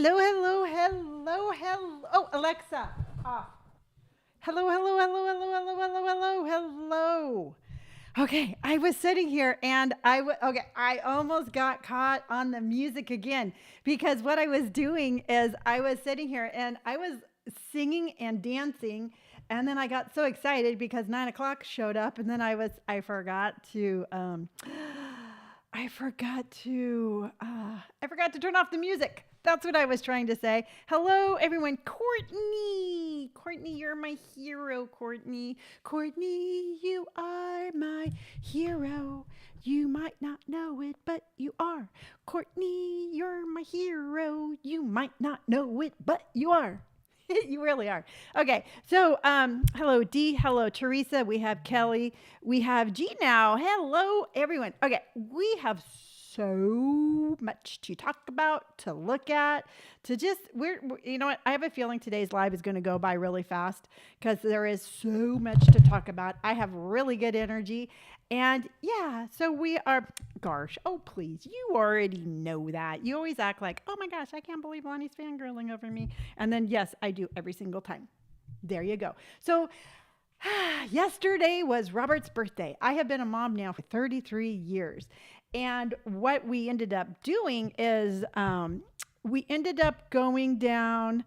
Hello, hello, hello, hello. Oh, Alexa, off. Hello, hello, hello, hello, hello, hello, hello, hello. Okay, I was sitting here and I almost got caught on the music again because what I was doing is I was sitting here and I was singing and dancing, and then I got so excited because 9 o'clock showed up, and then I forgot to I forgot to turn off the music. That's what I was trying to say. Hello, everyone. Courtney, you're my hero, Courtney. Courtney, you are my hero. You might not know it, but you are. Courtney, you're my hero. You might not know it, but you are. You really are. Okay. So, hello, Dee. Hello, Teresa. We have Kelly. We have G now. Hello, everyone. Okay. We have so much to talk about, to look at, to just, you know what? I have a feeling today's live is going to go by really fast because there is so much to talk about. I have really good energy. And yeah, so we are, gosh, oh, please, you already know that. You always act like, oh my gosh, I can't believe Lonnie's fangirling over me. And then, yes, I do every single time. There you go. So, yesterday was Robert's birthday. I have been a mom now for 33 years. And what we ended up doing is we ended up going down.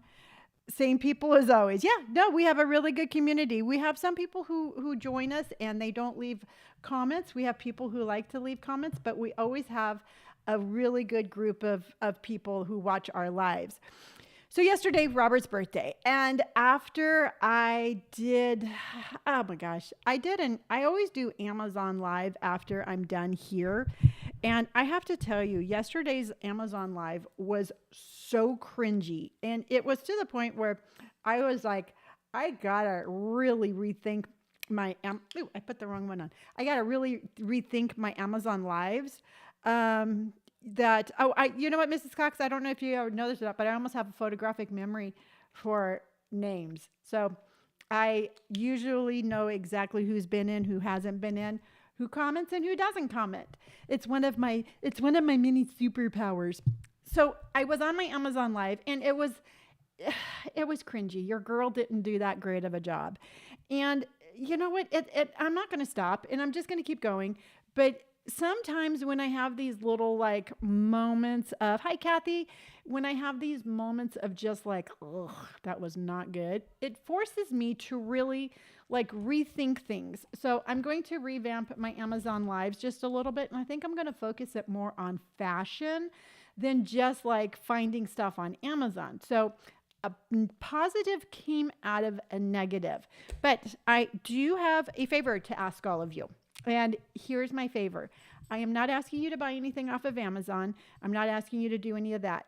Same people as always. Yeah, no, we have a really good community. We have some people who join us and they don't leave comments. We have people who like to leave comments, but we always have a really good group of people who watch our lives. So yesterday, Robert's birthday, and after I did, oh my gosh, I always do Amazon Live after I'm done here. And I have to tell you, yesterday's Amazon Live was so cringy. And it was to the point where I was like, I gotta really rethink I put the wrong one on. I gotta really rethink my Amazon Lives. You know what, Mrs. Cox, I don't know if you ever know this or not, but I almost have a photographic memory for names. So I usually know exactly who's been in, who hasn't been in, who comments and who doesn't comment. It's one of my mini superpowers. So I was on my Amazon Live and it was cringy. Your girl didn't do that great of a job. And you know what? I'm not going to stop and I'm just going to keep going. But sometimes when I have these little like moments of, hi, Kathy, when I have these moments of just like, ugh, that was not good, it forces me to really like rethink things. So I'm going to revamp my Amazon Lives just a little bit. And I think I'm going to focus it more on fashion than just like finding stuff on Amazon. So a positive came out of a negative. But I do have a favor to ask all of you. And here's my favor. I am not asking you to buy anything off of Amazon. I'm not asking you to do any of that.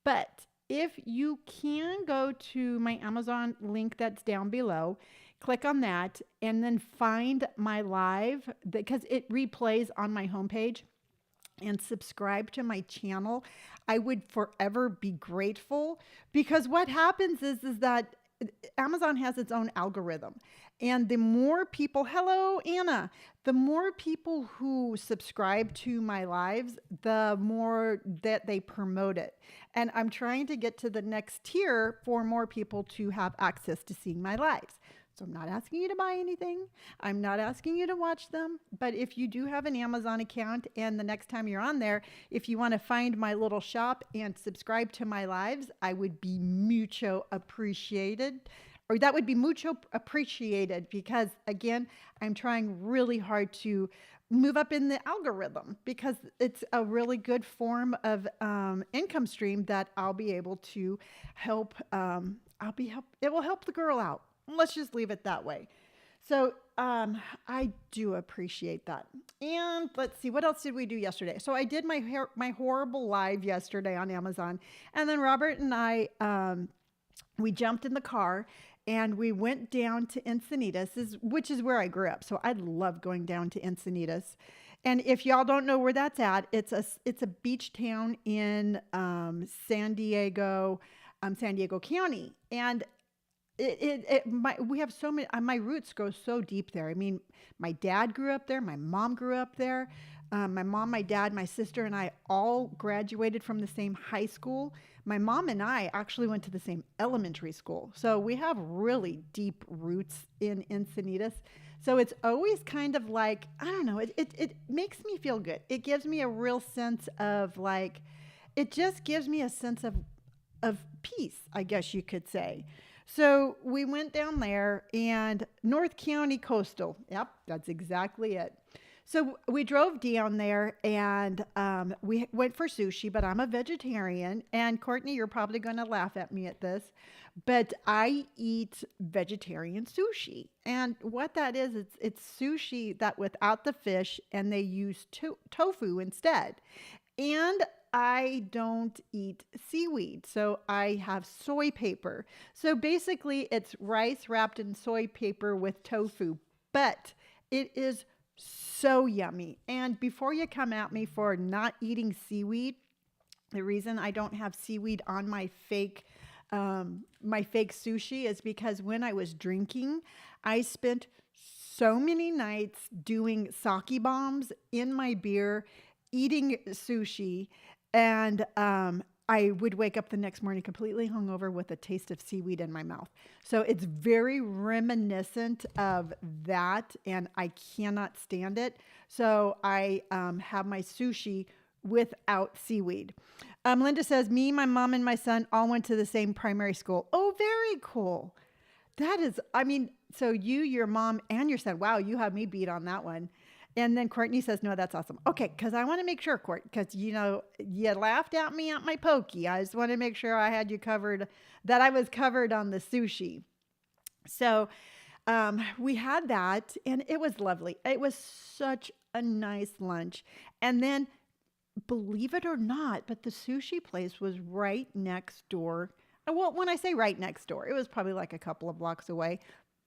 But if you can go to my Amazon link that's down below, click on that, and then find my live because it replays on my homepage, and subscribe to my channel, I would forever be grateful, because what happens is that Amazon has its own algorithm. And the more people, hello, Anna, the more people who subscribe to my lives, the more that they promote it. And I'm trying to get to the next tier for more people to have access to seeing my lives. So I'm not asking you to buy anything. I'm not asking you to watch them. But if you do have an Amazon account and the next time you're on there, if you want to find my little shop and subscribe to my lives, I would be mucho appreciated. Or that would be mucho appreciated because, again, I'm trying really hard to move up in the algorithm because it's a really good form of income stream that I'll be able to help. It will help the girl out. Let's just leave it that way. So I do appreciate that. And let's see, what else did we do yesterday? So I did my horrible live yesterday on Amazon. And then Robert and I, we jumped in the car and we went down to Encinitas, which is where I grew up. So I love going down to Encinitas. And if y'all don't know where that's at, it's a beach town in San Diego County. And we have so many, my roots go so deep there. I mean, my dad grew up there. My mom grew up there. My mom, my dad, my sister, and I all graduated from the same high school. My mom and I actually went to the same elementary school. So we have really deep roots in Encinitas. So it's always kind of like, I don't know, it makes me feel good. It gives me a real sense of like, it just gives me a sense of peace, I guess you could say. So we went down there and North County Coastal. Yep, that's exactly it. So we drove down there and we went for sushi, but I'm a vegetarian. And Courtney, you're probably going to laugh at me at this, but I eat vegetarian sushi. And what that is, it's sushi that without the fish and they use tofu instead. And I don't eat seaweed, so I have soy paper. So basically, it's rice wrapped in soy paper with tofu, but it is so yummy. And before you come at me for not eating seaweed, the reason I don't have seaweed on my fake sushi is because when I was drinking, I spent so many nights doing sake bombs in my beer, eating sushi, and I would wake up the next morning completely hungover with a taste of seaweed in my mouth. So it's very reminiscent of that, and I cannot stand it. So I have my sushi without seaweed. Linda says, me, my mom, and my son all went to the same primary school. Oh, very cool. That is, I mean, so you, your mom, and your son. Wow, you have me beat on that one. And then Courtney says, no, that's awesome. Okay, because I want to make sure, Court, because, you know, you laughed at me at my pokey. I just want to make sure I had you covered, that I was covered on the sushi. So we had that, and it was lovely. It was such a nice lunch. And then, believe it or not, but the sushi place was right next door. Well, when I say right next door, it was probably like a couple of blocks away,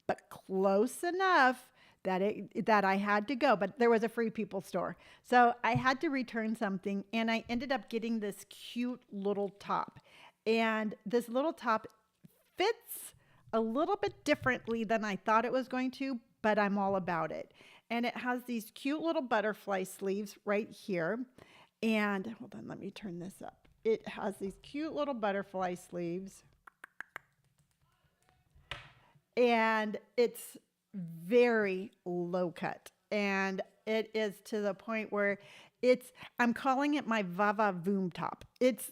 but close enough that I had to go, but there was a Free People store. So I had to return something, and I ended up getting this cute little top. And this little top fits a little bit differently than I thought it was going to, but I'm all about it. And it has these cute little butterfly sleeves right here. And hold on, let me turn this up. It has these cute little butterfly sleeves. And it's very low cut, and it is to the point where I'm calling it my Vava Voom top. It's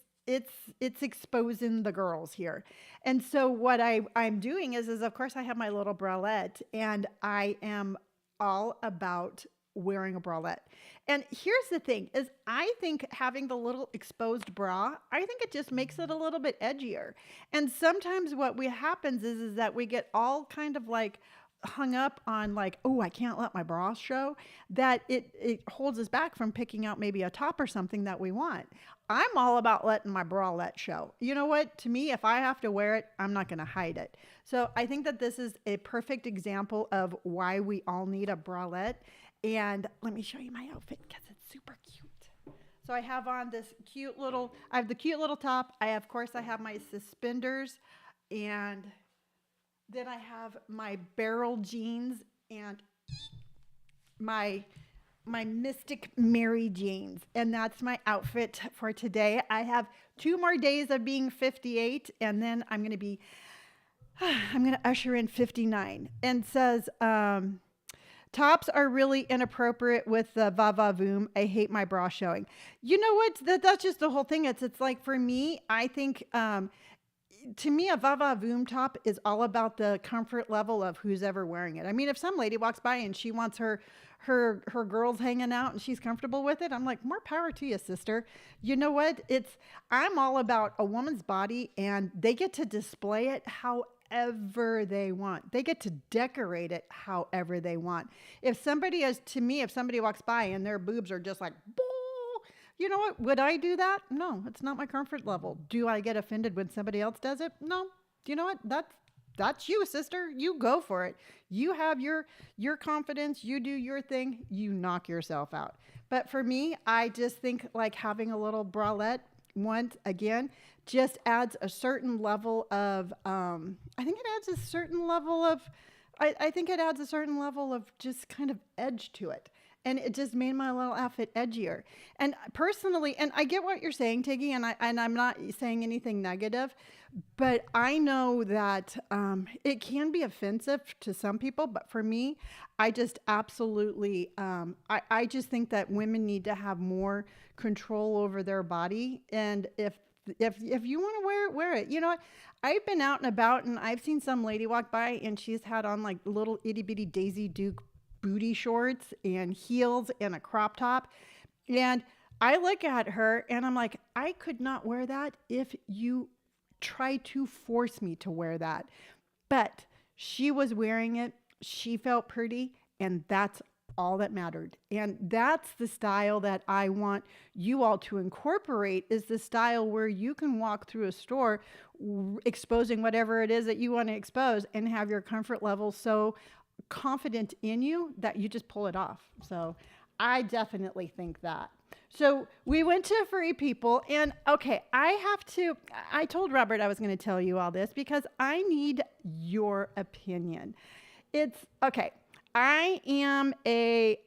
exposing the girls here. And so what I'm doing is of course I have my little bralette, and I am all about wearing a bralette. And here's the thing is I think having the little exposed bra, I think it just makes it a little bit edgier. And sometimes what happens is that we get all kind of like hung up on like, oh, I can't let my bra show, that it holds us back from picking out maybe a top or something that we want. I'm all about letting my bralette show. You know what? To me, if I have to wear it, I'm not going to hide it. So I think that this is a perfect example of why we all need a bralette. And let me show you my outfit because it's super cute. So I have on this I have the cute little top. Of course, I have my suspenders, and then I have my barrel jeans and my Mystic Mary jeans. And that's my outfit for today. I have 2 more days of being 58, and then I'm going to usher in 59. And says, tops are really inappropriate with the Vava Voom. I hate my bra showing. You know what? That's just the whole thing. It's like for me, I think, to me, a Vava Voom top is all about the comfort level of who's ever wearing it. I mean, if some lady walks by and she wants her girls hanging out and she's comfortable with it, I'm like, more power to you, sister. You know what? I'm all about a woman's body, and they get to display it however they want. They get to decorate it however they want. If somebody walks by and their boobs are just like, boo, you know what? Would I do that? No, it's not my comfort level. Do I get offended when somebody else does it? No. You know what? That's you, sister. You go for it. You have your confidence. You do your thing. You knock yourself out. But for me, I just think like having a little bralette, once again, just adds a certain level of, I think it adds a certain level of just kind of edge to it. and it just made my little outfit edgier. And personally, and I get what you're saying, Tiggy, and I'm not saying anything negative, but I know that it can be offensive to some people. But for me, I just absolutely, I just think that women need to have more control over their body. And if you want to wear it, wear it. You know what? I've been out and about and I've seen some lady walk by and she's had on like little itty bitty Daisy Duke booty shorts and heels and a crop top. And I look at her and I'm like, I could not wear that if you try to force me to wear that. But she was wearing it. She felt pretty. And that's all that mattered. And that's the style that I want you all to incorporate, is the style where you can walk through a store exposing whatever it is that you want to expose and have your comfort level so confident in you that you just pull it off. So I definitely think that. So we went to Free People, and okay, I told Robert I was going to tell you all this because I need your opinion. It's okay. I am a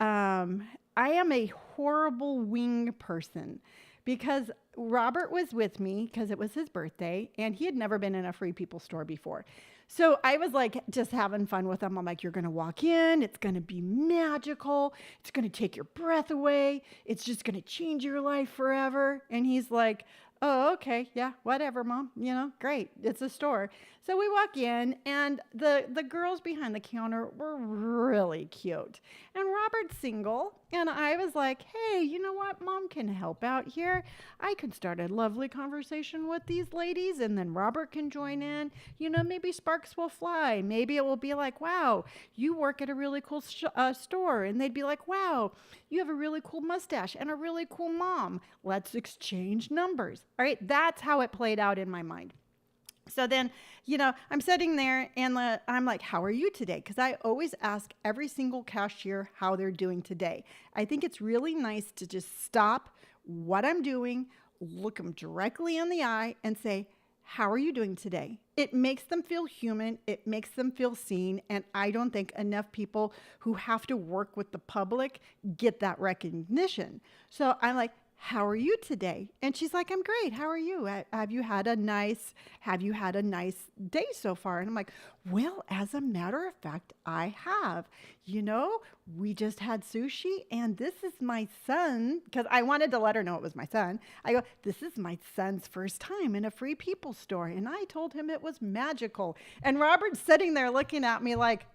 horrible wing person because Robert was with me because it was his birthday and he had never been in a Free People store before. So I was like just having fun with him. I'm like, you're going to walk in. It's going to be magical. It's going to take your breath away. It's just going to change your life forever. And he's like, oh, okay. Yeah, whatever, Mom. You know, great. It's a store. So we walk in and the girls behind the counter were really cute. And Robert's single. And I was like, hey, you know what? Mom can help out here. I can start a lovely conversation with these ladies and then Robert can join in. You know, maybe sparks will fly. Maybe it will be like, wow, you work at a really cool store. And they'd be like, wow, you have a really cool mustache and a really cool mom. Let's exchange numbers. All right. That's how it played out in my mind. So then, you know, I'm sitting there and I'm like, how are you today? Because I always ask every single cashier how they're doing today. I think it's really nice to just stop what I'm doing, look them directly in the eye and say, how are you doing today? It makes them feel human. It makes them feel seen. And I don't think enough people who have to work with the public get that recognition. So I'm like, how are you today? And she's like, I'm great. How are you? Have you had a nice day so far? And I'm like, well, as a matter of fact, I have. You know, we just had sushi and this is my son, because I wanted to let her know it was my son. I go, this is my son's first time in a Free People store. And I told him it was magical. And Robert's sitting there looking at me like,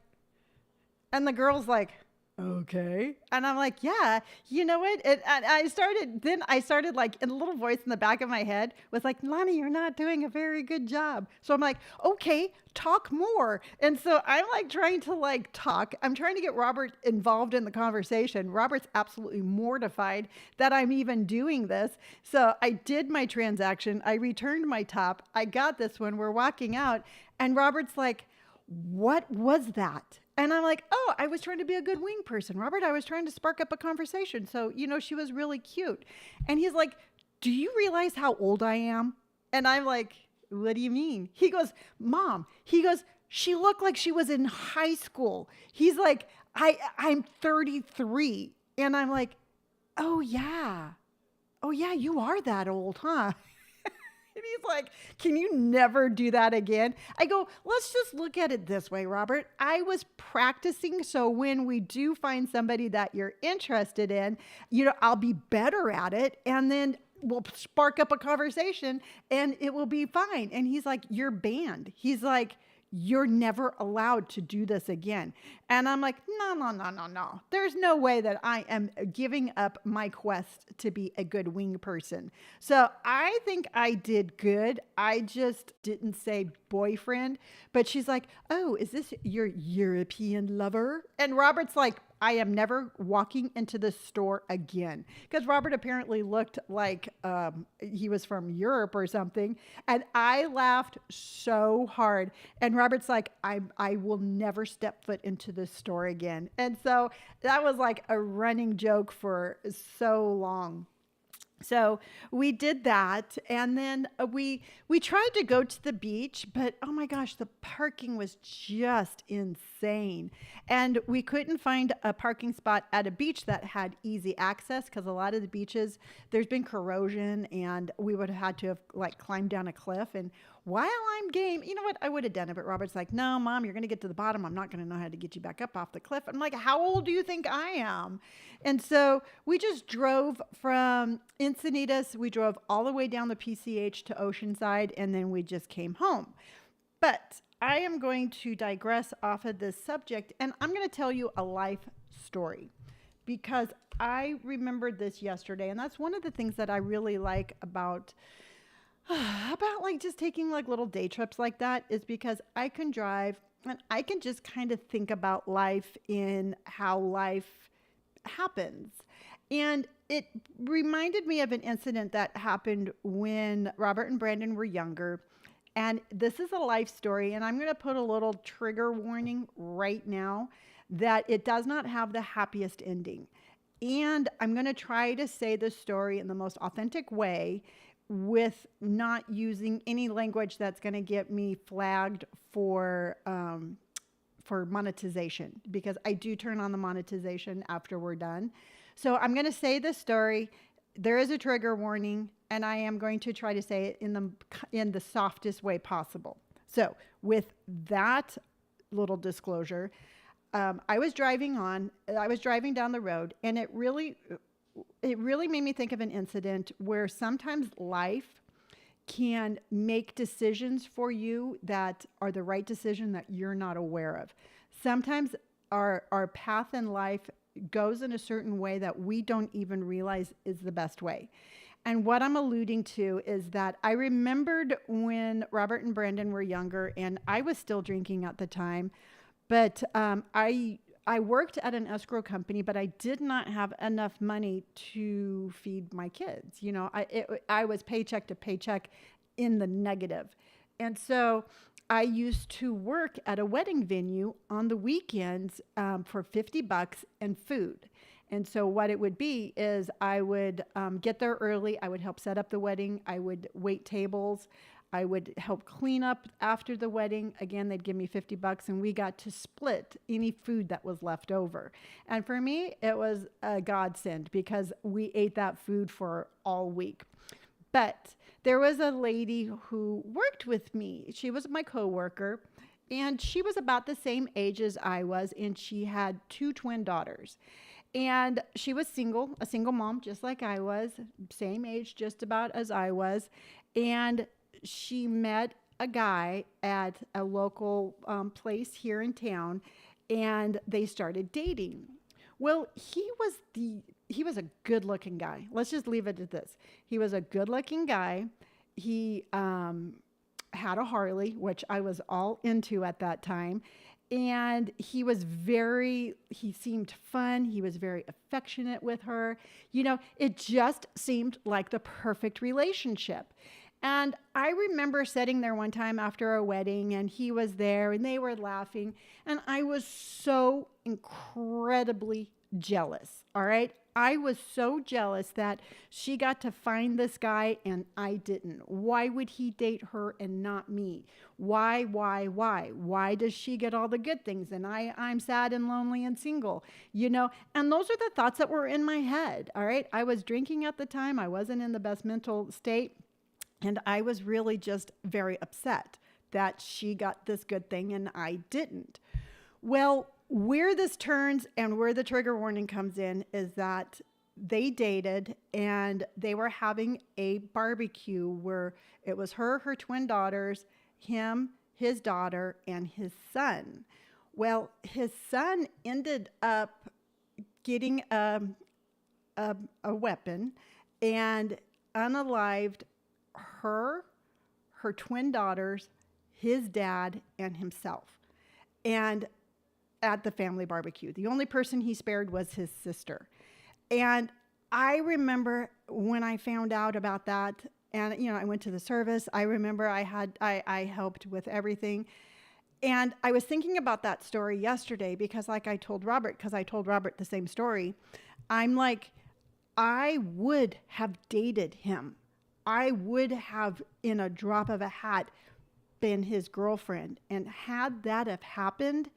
and the girl's like, okay. And I'm like, yeah, you know what? I started like in a little voice in the back of my head was like, Lonni, you're not doing a very good job. So I'm like, okay, talk more. And so I'm like trying to like talk. I'm trying to get Robert involved in the conversation. Robert's absolutely mortified that I'm even doing this. So I did my transaction. I returned my top. I got this one. We're walking out and Robert's like, what was that? And I'm like, oh, I was trying to be a good wing person, Robert. I was trying to spark up a conversation. So, you know, she was really cute. And he's like, do you realize how old I am? And I'm like, what do you mean? He goes, Mom, she looked like she was in high school. He's like, I'm 33. And I'm like, oh yeah, you are that old, huh? And he's like, can you never do that again? I go, let's just look at it this way, Robert. I was practicing. So when we do find somebody that you're interested in, you know, I'll be better at it. And then we'll spark up a conversation and it will be fine. And he's like, you're banned. He's like, you're never allowed to do this again. And I'm like, no. There's no way that I am giving up my quest to be a good wing person. So I think I did good. I just didn't say boyfriend, but she's like, oh, is this your European lover? And Robert's like, I am never walking into this store again. Because Robert apparently looked like he was from Europe or something. And I laughed so hard. And Robert's like, I will never step foot into this store again. And so that was like a running joke for so long. So we did that, and then we tried to go to the beach, but oh my gosh, the parking was just insane, and we couldn't find a parking spot at a beach that had easy access because a lot of the beaches there's been corrosion, and we would have had to have like climbed down a cliff. And while I'm game, you know what, I would have done it, but Robert's like, "No, Mom, you're going to get to the bottom. I'm not going to know how to get you back up off the cliff." I'm like, "How old do you think I am?" And so we just drove from Encinitas. We drove all the way down the PCH to Oceanside, and then we just came home. But I am going to digress off of this subject, and I'm going to tell you a life story because I remembered this yesterday, and that's one of the things that I really like about like just taking like little day trips like that is because I can drive and I can just kind of think about life in how life happens. And it reminded me of an incident that happened when Robert and Brandon were younger. And this is a life story, and I'm going to put a little trigger warning right now that it does not have the happiest ending. And I'm going to try to say the story in the most authentic way with not using any language that's going to get me flagged for monetization because I do turn on the monetization after we're done. So I'm going to say this story. There is a trigger warning, and I am going to try to say it in the softest way possible. So with that little disclosure, I was driving down the road, and it really made me think of an incident where sometimes life can make decisions for you that are the right decision that you're not aware of. Sometimes our path in life goes in a certain way that we don't even realize is the best way. And what I'm alluding to is that I remembered when Robert and Brandon were younger, and I was still drinking at the time, but I worked at an escrow company, but I did not have enough money to feed my kids. You know, I was paycheck to paycheck in the negative. And so I used to work at a wedding venue on the weekends for $50 and food. And so what it would be is I would get there early. I would help set up the wedding. I would wait tables. I would help clean up after the wedding. Again, they'd give me $50 and we got to split any food that was left over. And for me, it was a godsend because we ate that food for all week. But there was a lady who worked with me. She was my coworker, and she was about the same age as I was, and she had two twin daughters. And she was single, a single mom, just like I was, same age, just about as I was. And she met a guy at a local place here in town, and they started dating. Well, he was a good-looking guy. Let's just leave it at this. He was a good-looking guy. He had a Harley, which I was all into at that time. And he seemed fun. He was very affectionate with her. You know, it just seemed like the perfect relationship. And I remember sitting there one time after a wedding, and he was there, and they were laughing. And I was so incredibly jealous. All right. I was so jealous that she got to find this guy and I didn't. Why would he date her and not me? Why? Why does she get all the good things and I'm sad and lonely and single? You know, and those are the thoughts that were in my head. All right. I was drinking at the time. I wasn't in the best mental state. And I was really just very upset that she got this good thing and I didn't. Well, where this turns and where the trigger warning comes in is that they dated and they were having a barbecue where it was her twin daughters, him, his daughter, and his son. Well, his son ended up getting a weapon and unalived her twin daughters, his dad, and himself. And at the family barbecue. The only person he spared was his sister. And I remember when I found out about that, and you know, I went to the service. I remember I helped with everything. And I was thinking about that story yesterday because I told Robert the same story. I'm like, I would have dated him. I would have, in a drop of a hat, been his girlfriend. And had that have happened,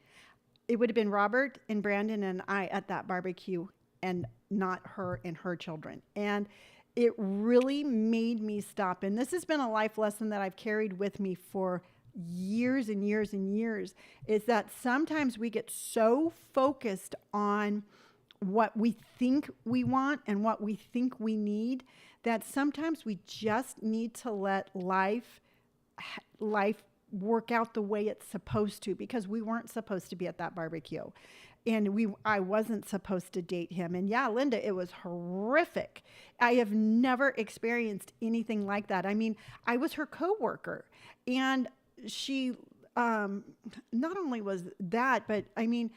it would have been Robert and Brandon and I at that barbecue and not her and her children. And it really made me stop. And this has been a life lesson that I've carried with me for years and years and years, is that sometimes we get so focused on what we think we want and what we think we need that sometimes we just need to let life work out the way it's supposed to, because we weren't supposed to be at that barbecue, and I wasn't supposed to date him. And yeah, Linda, it was horrific. I have never experienced anything like that. I mean, I was her coworker, and she not only was that, but I mean,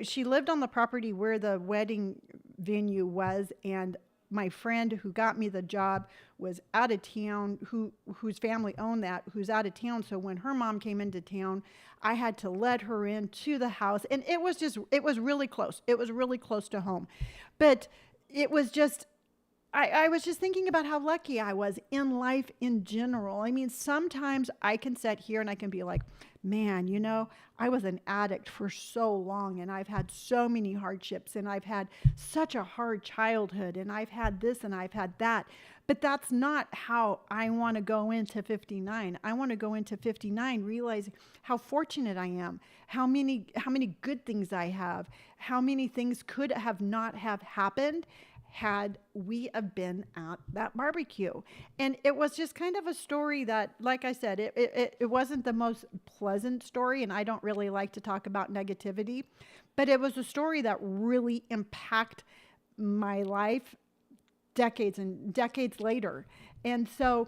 she lived on the property where the wedding venue was, and my friend who got me the job was out of town, whose family owned that, who's out of town. So when her mom came into town, I had to let her into the house. And it was really close. It was really close to home. But it was just, I was just thinking about how lucky I was in life in general. I mean, sometimes I can sit here and I can be like, man, I was an addict for so long, and I've had so many hardships, and I've had such a hard childhood, and I've had this and I've had that. But that's not how I want to go into 59. I want to go into 59 realizing how fortunate I am, how many good things I have, how many things could have not have happened had we have been at that barbecue. And it was just kind of a story that, like I said, it wasn't the most pleasant story, and I don't really like to talk about negativity, but it was a story that really impacted my life decades and decades later. And so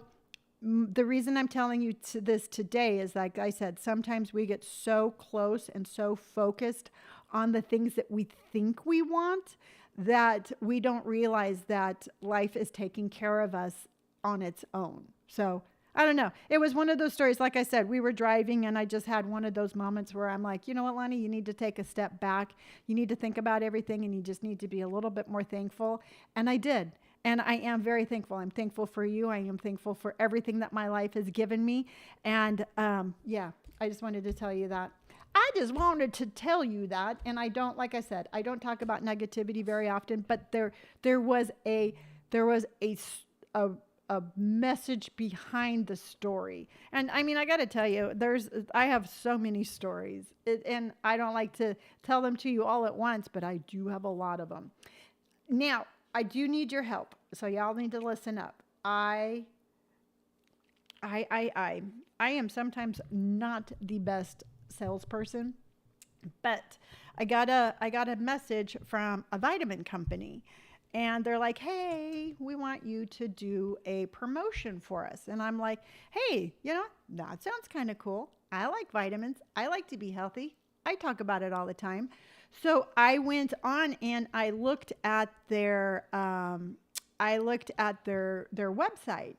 the reason I'm telling you this today is, like I said, sometimes we get so close and so focused on the things that we think we want that we don't realize that life is taking care of us on its own. So I don't know. It was one of those stories. Like I said, we were driving, and I just had one of those moments where I'm like, you know what, Lonni, you need to take a step back. You need to think about everything, and you just need to be a little bit more thankful. And I did. And I am very thankful. I'm thankful for you. I am thankful for everything that my life has given me. And yeah, I just wanted to tell you that. I just wanted to tell you that. And I don't, like I said, I don't talk about negativity very often, but there was a message behind the story. And I mean, I got to tell you, I have so many stories, and I don't like to tell them to you all at once, but I do have a lot of them. Now, I do need your help. So y'all need to listen up. I am sometimes not the best salesperson, but I got a message from a vitamin company, and they're like, hey, we want you to do a promotion for us. And I'm like, hey, that sounds kind of cool. I like vitamins. I like to be healthy. I talk about it all the time. So I went on and I looked at their website,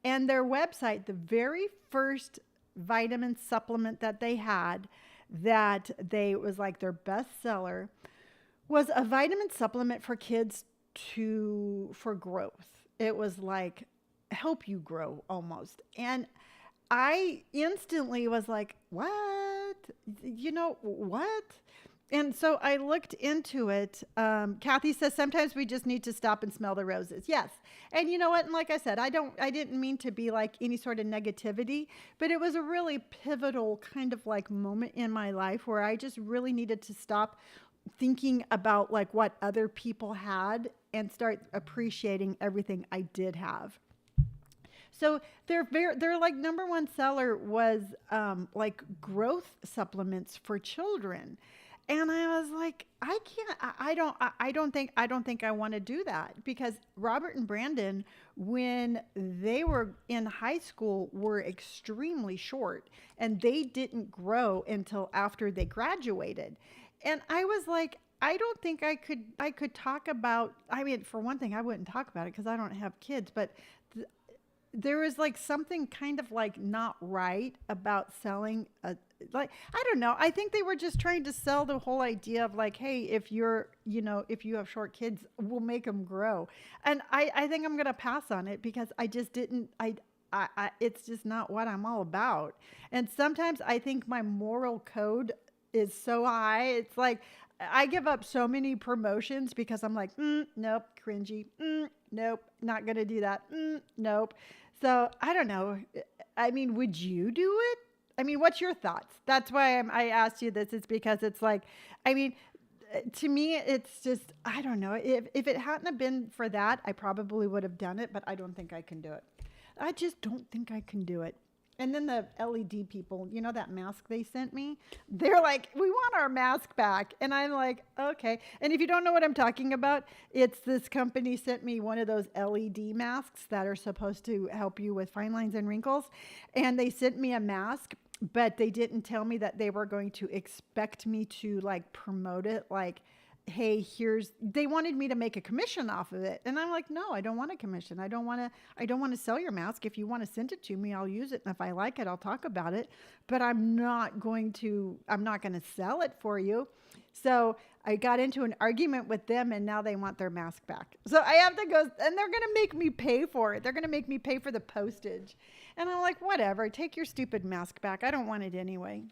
and their website, the very first vitamin supplement that they had, was like their best seller, was a vitamin supplement for kids for growth. It was like help you grow almost. And I instantly was like, what? What? And so I looked into it. Kathy says sometimes we just need to stop and smell the roses. Yes. And you know what? And like I said, I didn't mean to be like any sort of negativity, but it was a really pivotal kind of like moment in my life where I just really needed to stop thinking about like what other people had and start appreciating everything I did have. So their like number one seller was like growth supplements for children. And I was like, I don't think I want to do that, because Robert and Brandon, when they were in high school, were extremely short, and they didn't grow until after they graduated. And I was like, I don't think I could talk about, I mean, for one thing, I wouldn't talk about it because I don't have kids, but there was like something kind of like not right about selling a, like, I don't know. I think they were just trying to sell the whole idea of like, hey, if you're, if you have short kids, we'll make them grow. And I think I'm going to pass on it because I just didn't, it's just not what I'm all about. And sometimes I think my moral code is so high. It's like I give up so many promotions because I'm like, nope, cringy. Nope, not going to do that. Nope. So I don't know. I mean, would you do it? I mean, what's your thoughts? That's why I asked you this. It's because it's like, I mean, to me, it's just, I don't know. If it hadn't have been for that, I probably would have done it, but I don't think I can do it. I just don't think I can do it. And then the LED people, that mask they sent me, they're like, we want our mask back. And I'm like, okay. And if you don't know what I'm talking about, it's this company sent me one of those LED masks that are supposed to help you with fine lines and wrinkles. And they sent me a mask, but they didn't tell me that they were going to expect me to like promote it. Like, hey, they wanted me to make a commission off of it. And I'm like, no, I don't want a commission. I don't want to sell your mask. If you want to send it to me, I'll use it. And if I like it, I'll talk about it, but I'm not going to sell it for you. So I got into an argument with them and now they want their mask back. So I have to go and they're going to make me pay for it. They're going to make me pay for the postage. And I'm like, whatever, take your stupid mask back. I don't want it anyway.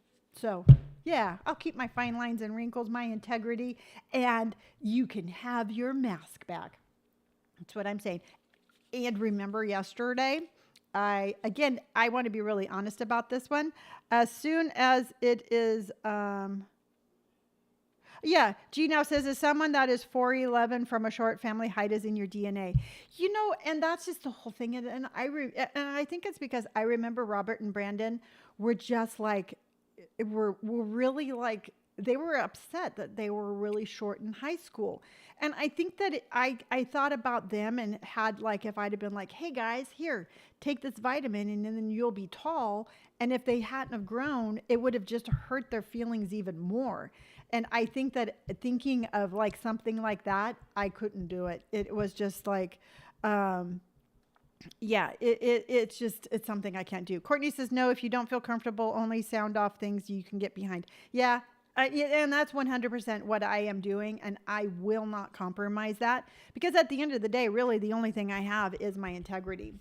So yeah, I'll keep my fine lines and wrinkles, my integrity, and you can have your mask back. That's what I'm saying. And remember yesterday, I want to be really honest about this one. As soon as it is, G now says, as someone that is 4'11" from a short family, height is in your DNA. And that's just the whole thing. And I think it's because I remember Robert and Brandon were just like, were really like, they were upset that they were really short in high school. And I think that I thought about them and had like, if I'd have been like, hey guys, here, take this vitamin and then you'll be tall. And if they hadn't have grown, it would have just hurt their feelings even more. And I think that thinking of like something like that, I couldn't do it. It was just like, it's something I can't do. Courtney says, no, if you don't feel comfortable, only sound off things you can get behind. Yeah. And that's 100% what I am doing. And I will not compromise that because at the end of the day, really the only thing I have is my integrity.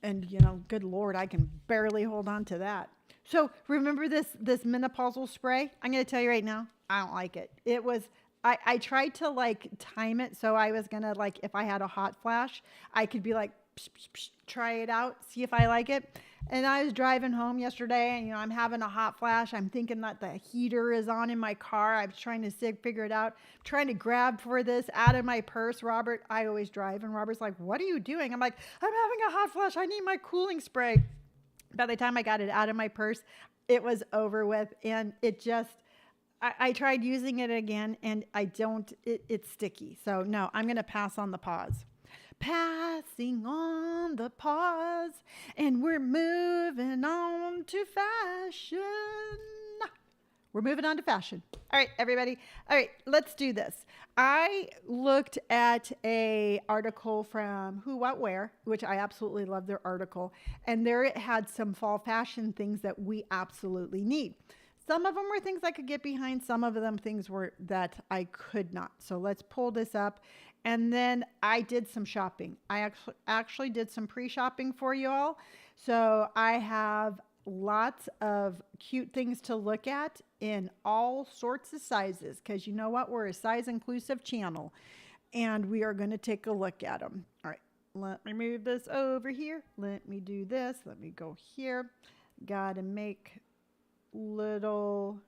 And good Lord, I can barely hold on to that. So remember this menopausal spray? I'm going to tell you right now, I don't like it. It was, I tried to like time it. So I was going to like, if I had a hot flash, I could be like, psh, psh, psh, try it out, see if I like it. And I was driving home yesterday and, I'm having a hot flash. I'm thinking that the heater is on in my car. I was trying to figure it out, I'm trying to grab for this out of my purse. Robert, I always drive. And Robert's like, what are you doing? I'm like, I'm having a hot flash. I need my cooling spray. By the time I got it out of my purse, it was over with. And it just, I tried using it again and it's sticky. So no, I'm going to pass on the pause. Passing on the pause, and we're moving on to fashion. We're moving on to fashion. All right, everybody. All right, let's do this. I looked at a article from Who What Wear, which I absolutely love their article, and there it had some fall fashion things that we absolutely need. Some of them were things I could get behind. Some of them things were that I could not. So let's pull this up. And then I did some shopping. I actually did some pre-shopping for you all. So I have lots of cute things to look at in all sorts of sizes. Because you know what? We're a size inclusive channel. And we are going to take a look at them. All right. Let me move this over here. Let me do this. Let me go here. Got to make little,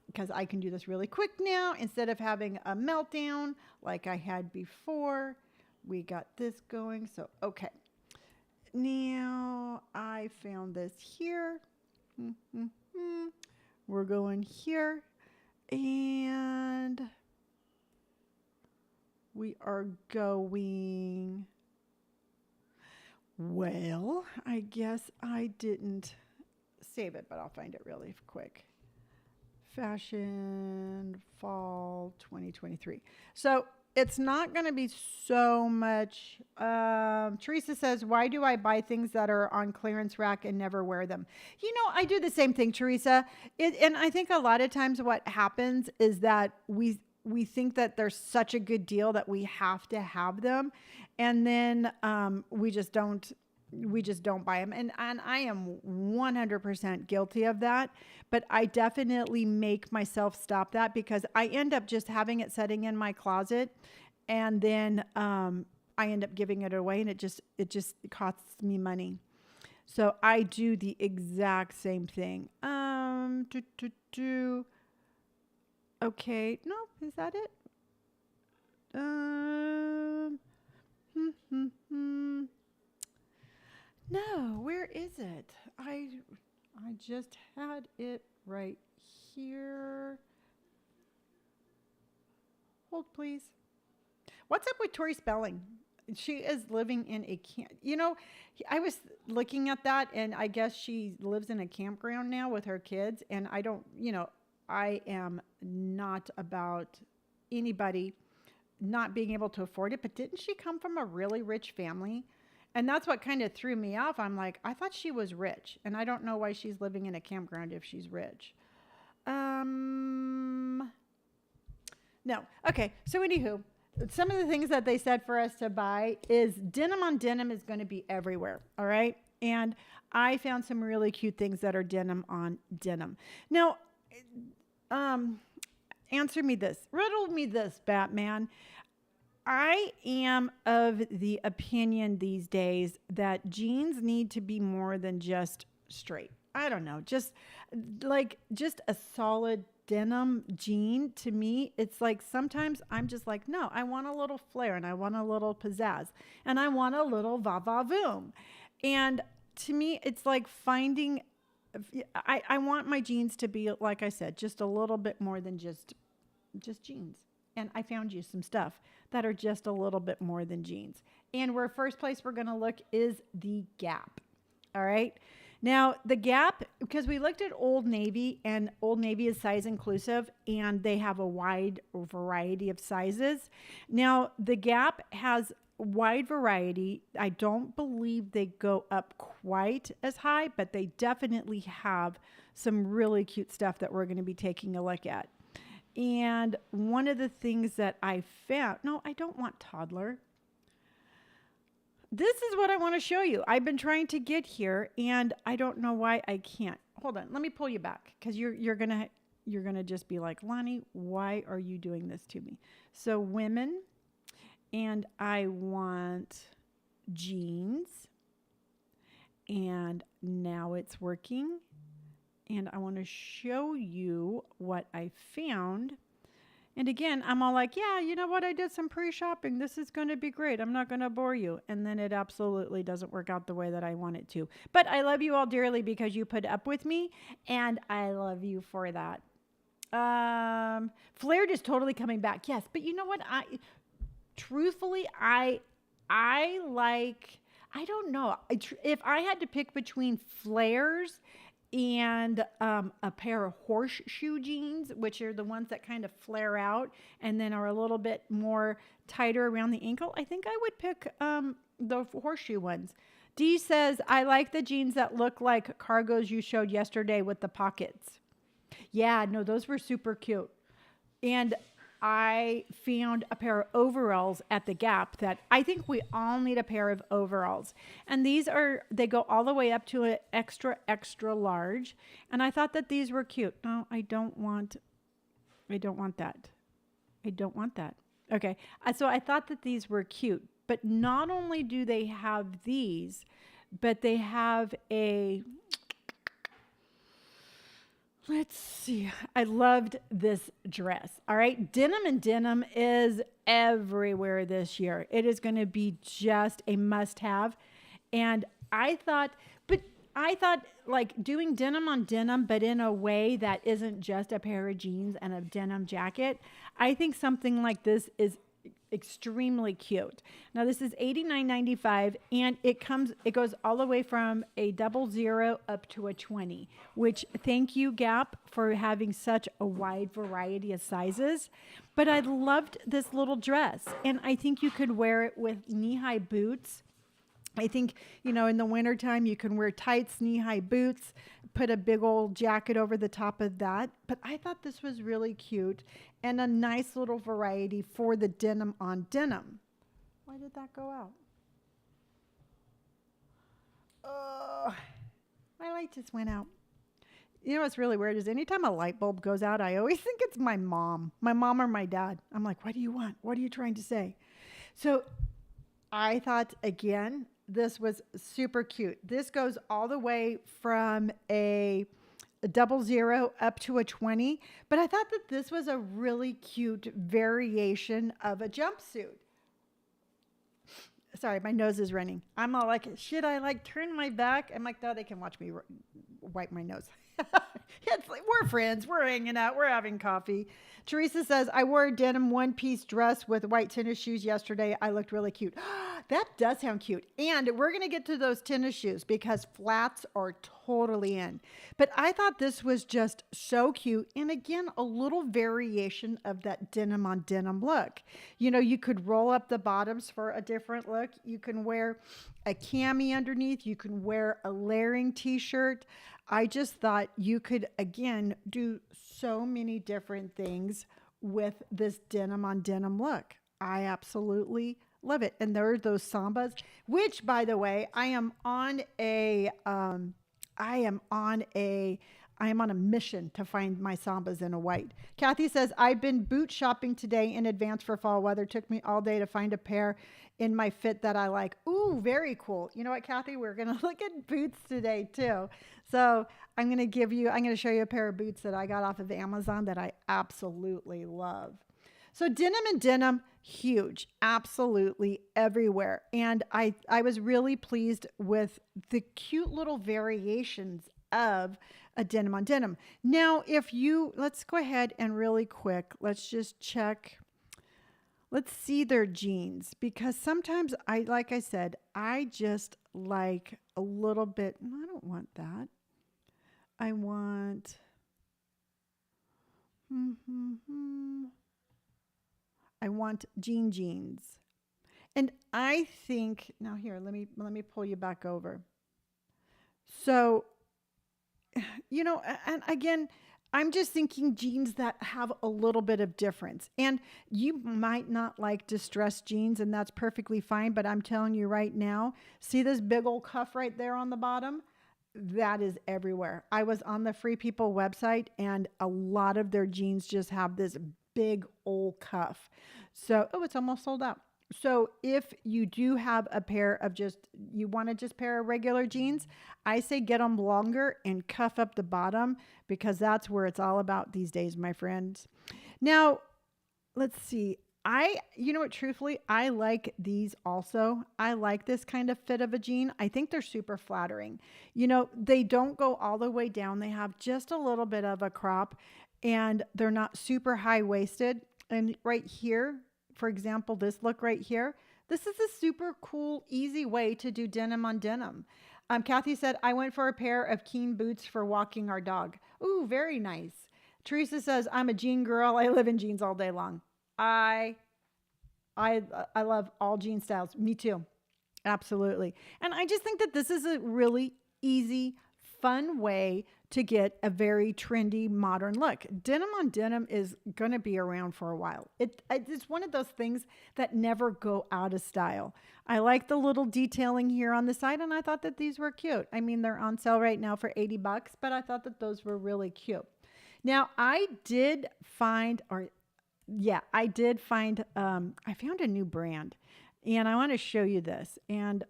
because I can do this really quick now instead of having a meltdown like I had before. We got this going. So, okay. Now I found this here. We're going here and we are going, well, I guess I didn't save it, but I'll find it really quick. Fashion fall 2023. So it's not going to be so much. Teresa says, why do I buy things that are on clearance rack and never wear them? I do the same thing, Teresa. And I think a lot of times what happens is that we think that they're such a good deal that we have to have them. And then we just don't buy them. And I am 100% guilty of that, but I definitely make myself stop that because I end up just having it sitting in my closet, and then I end up giving it away, and it just costs me money. So I do the exact same thing. Okay, no, is that it? No, where is it? I just had it right here. Hold, please. What's up with Tori Spelling? She is living in a camp. I was looking at that, and I guess she lives in a campground now with her kids. And I am not about anybody not being able to afford it. But didn't she come from a really rich family? And that's what kind of threw me off. I'm like, I thought she was rich, and I don't know why she's living in a campground if she's rich. No. Okay. So anywho, some of the things that they said for us to buy is denim on denim is going to be everywhere. All right. And I found some really cute things that are denim on denim. Now, answer me this, riddle me this, Batman. I am of the opinion these days that jeans need to be more than just straight. I don't know, just a solid denim jean. To me, it's like sometimes I'm just like, no, I want a little flair, and I want a little pizzazz, and I want a little va-va-voom. And to me, it's like finding, I want my jeans to be, like I said, just a little bit more than just jeans. And I found you some stuff that are just a little bit more than jeans. And first place we're going to look is the Gap. All right. Now, the Gap, because we looked at Old Navy, and Old Navy is size inclusive, and they have a wide variety of sizes. Now, the Gap has wide variety. I don't believe they go up quite as high, but they definitely have some really cute stuff that we're going to be taking a look at. And one of the things that I found, no, I don't want toddler. This is what I want to show you. I've been trying to get here, and I don't know why I can't. Hold on, let me pull you back, because you're gonna just be like, Lonni, why are you doing this to me? So women, and I want jeans, and now it's working. And I want to show you what I found. And again, I'm all like, yeah, you know what? I did some pre-shopping. This is going to be great. I'm not going to bore you. And then it absolutely doesn't work out the way that I want it to. But I love you all dearly because you put up with me. And I love you for that. Flared is totally coming back. Yes. But you know what? Truthfully, I don't know. If I had to pick between flares and a pair of horseshoe jeans, which are the ones that kind of flare out and then are a little bit more tighter around the ankle, I think I would pick the horseshoe ones. Dee says, I like the jeans that look like cargos you showed yesterday with the pockets. Yeah, no, those were super cute. And I found a pair of overalls at the Gap that I think we all need a pair of overalls. And they go all the way up to an extra, extra large. And I thought that these were cute. No, I don't want that. I don't want that. Okay. So I thought that these were cute, but not only do they have these, but they have let's see. I loved this dress. All right. Denim and denim is everywhere this year. It is going to be just a must have. And I thought like doing denim on denim, but in a way that isn't just a pair of jeans and a denim jacket. I think something like this is extremely cute. Now this is $89.95, and it goes all the way from a 00 up to a 20, which thank you Gap for having such a wide variety of sizes. But I loved this little dress, and I think you could wear it with knee-high boots. I think, in the wintertime, you can wear tights, knee-high boots, put a big old jacket over the top of that. But I thought this was really cute and a nice little variety for the denim on denim. Why did that go out? Oh, my light just went out. You know what's really weird is anytime a light bulb goes out, I always think it's my mom or my dad. I'm like, what do you want? What are you trying to say? So I thought, again, this was super cute. This goes all the way from a 00 up to a 20, but I thought that this was a really cute variation of a jumpsuit. Sorry, my nose is running. I'm all like, should I turn my back? I'm like, no, they can watch me wipe my nose. We're friends. We're hanging out. We're having coffee. Teresa says, I wore a denim one-piece dress with white tennis shoes yesterday. I looked really cute. That does sound cute. And we're going to get to those tennis shoes because flats are totally in. But I thought this was just so cute. And again, a little variation of that denim on denim look. You could roll up the bottoms for a different look. You can wear a cami underneath. You can wear a layering t-shirt. I just thought you could, again, do so many different things with this denim on denim look. I absolutely love it. And there are those sambas, which, by the way, I am on a mission to find my sambas in a white. Kathy says, I've been boot shopping today in advance for fall weather. Took me all day to find a pair in my fit that I like. Ooh, very cool. You know what, Kathy? We're going to look at boots today too. So I'm going to show you a pair of boots that I got off of Amazon that I absolutely love. So denim and denim, huge, absolutely everywhere. And I was really pleased with the cute little variations of a denim on denim. Now, let's go ahead and really quick, let's just check. Let's see their jeans, because sometimes like I said, I just like a little bit. I don't want that. I want, I want jeans. And I think, now here, let me pull you back over. So, and again, I'm just thinking jeans that have a little bit of difference. And you might not like distressed jeans, and that's perfectly fine. But I'm telling you right now, see this big old cuff right there on the bottom? That is everywhere. I was on the Free People website, and a lot of their jeans just have this big old cuff. So, it's almost sold out. So if you do have a pair of you want to just pair of regular jeans, I say get them longer and cuff up the bottom, because that's where it's all about these days, my friends. Now, let's see. You know what, truthfully, I like these also. I like this kind of fit of a jean. I think they're super flattering. They don't go all the way down. They have just a little bit of a crop, and they're not super high-waisted. And right here, for example, this look right here, this is a super cool, easy way to do denim on denim. Kathy said, I went for a pair of Keen boots for walking our dog. Ooh, very nice. Teresa says, I'm a jean girl. I live in jeans all day long. I love all jean styles. Me too. Absolutely. And I just think that this is a really easy, fun way to get a very trendy, modern look. Denim on denim is going to be around for a while. It's one of those things that never go out of style. I like the little detailing here on the side, and I thought that these were cute. I mean, they're on sale right now for $80, but I thought that those were really cute. Now, I found a new brand, and I want to show you this. And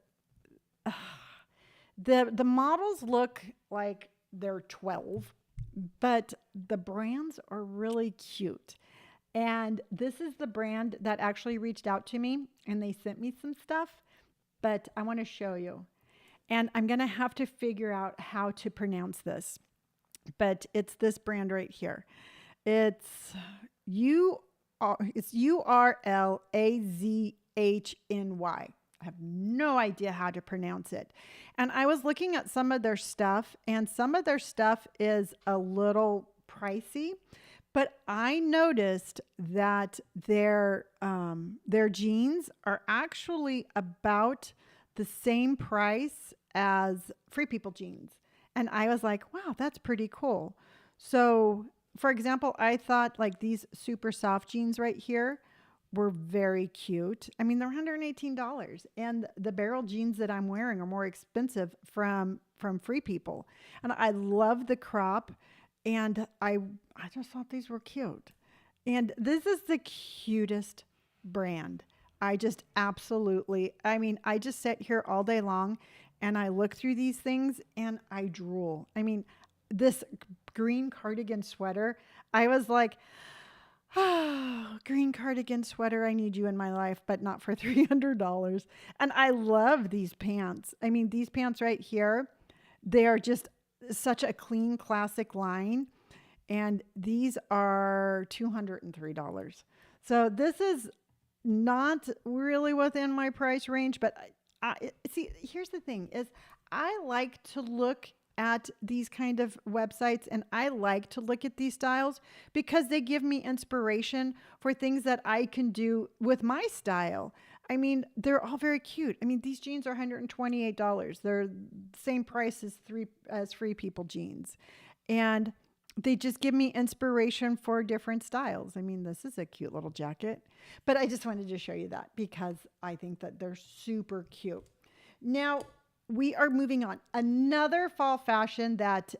the models look like they're 12, but the brands are really cute. And this is the brand that actually reached out to me, and they sent me some stuff, but I want to show you. And I'm going to have to figure out how to pronounce this, but it's this brand right here. It's it's Urlazhny. I have no idea how to pronounce it. And I was looking at some of their stuff, and some of their stuff is a little pricey. But I noticed that their jeans are actually about the same price as Free People jeans. And I was like, wow, that's pretty cool. So, for example, I thought like these super soft jeans right here were very cute. I mean, they're $118, and the barrel jeans that I'm wearing are more expensive from Free People. And I love the crop, and I just thought these were cute. And this is the cutest brand. I just absolutely, I mean, I just sit here all day long and I look through these things and I drool. I mean, this green cardigan sweater, I was like, oh, green cardigan sweater, I need you in my life, but not for $300. And I love these pants. I mean, these pants right here, they are just such a clean classic line. And these are $203. So this is not really within my price range, but see, here's the thing is I like to look at these kind of websites, and I like to look at these styles because they give me inspiration for things that I can do with my style. I mean, they're all very cute. I mean, these jeans are $128. They're the same price as Free People jeans. And they just give me inspiration for different styles. I mean, this is a cute little jacket, but I just wanted to show you that because I think that they're super cute. Now, we are moving on. Another fall fashion that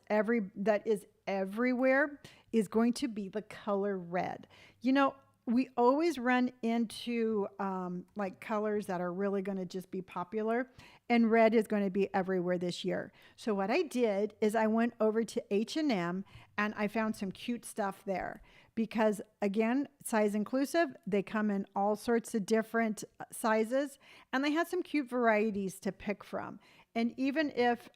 is everywhere is going to be the color red. You know, we always run into like colors that are really going to just be popular, and red is going to be everywhere this year. So what I did is I went over to H&M and I found some cute stuff there because, again, size inclusive. They come in all sorts of different sizes, and they had some cute varieties to pick from. And even if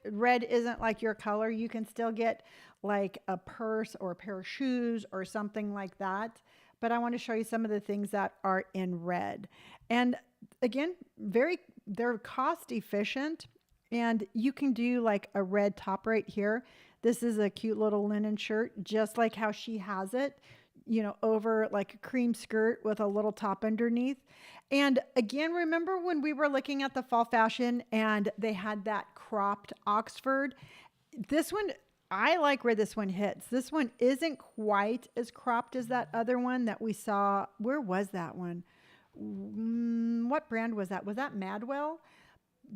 red isn't like your color, you can still get like a purse or a pair of shoes or something like that. But I want to show you some of the things that are in red. And again, they're cost efficient, and you can do like a red top right here. This is a cute little linen shirt, just like how she has it, you know, over like a cream skirt with a little top underneath. And again, remember when we were looking at the fall fashion and they had that cropped Oxford? This one, I like where this one hits. This one isn't quite as cropped as that other one that we saw. Where was that one? What brand was that? Was that Madwell?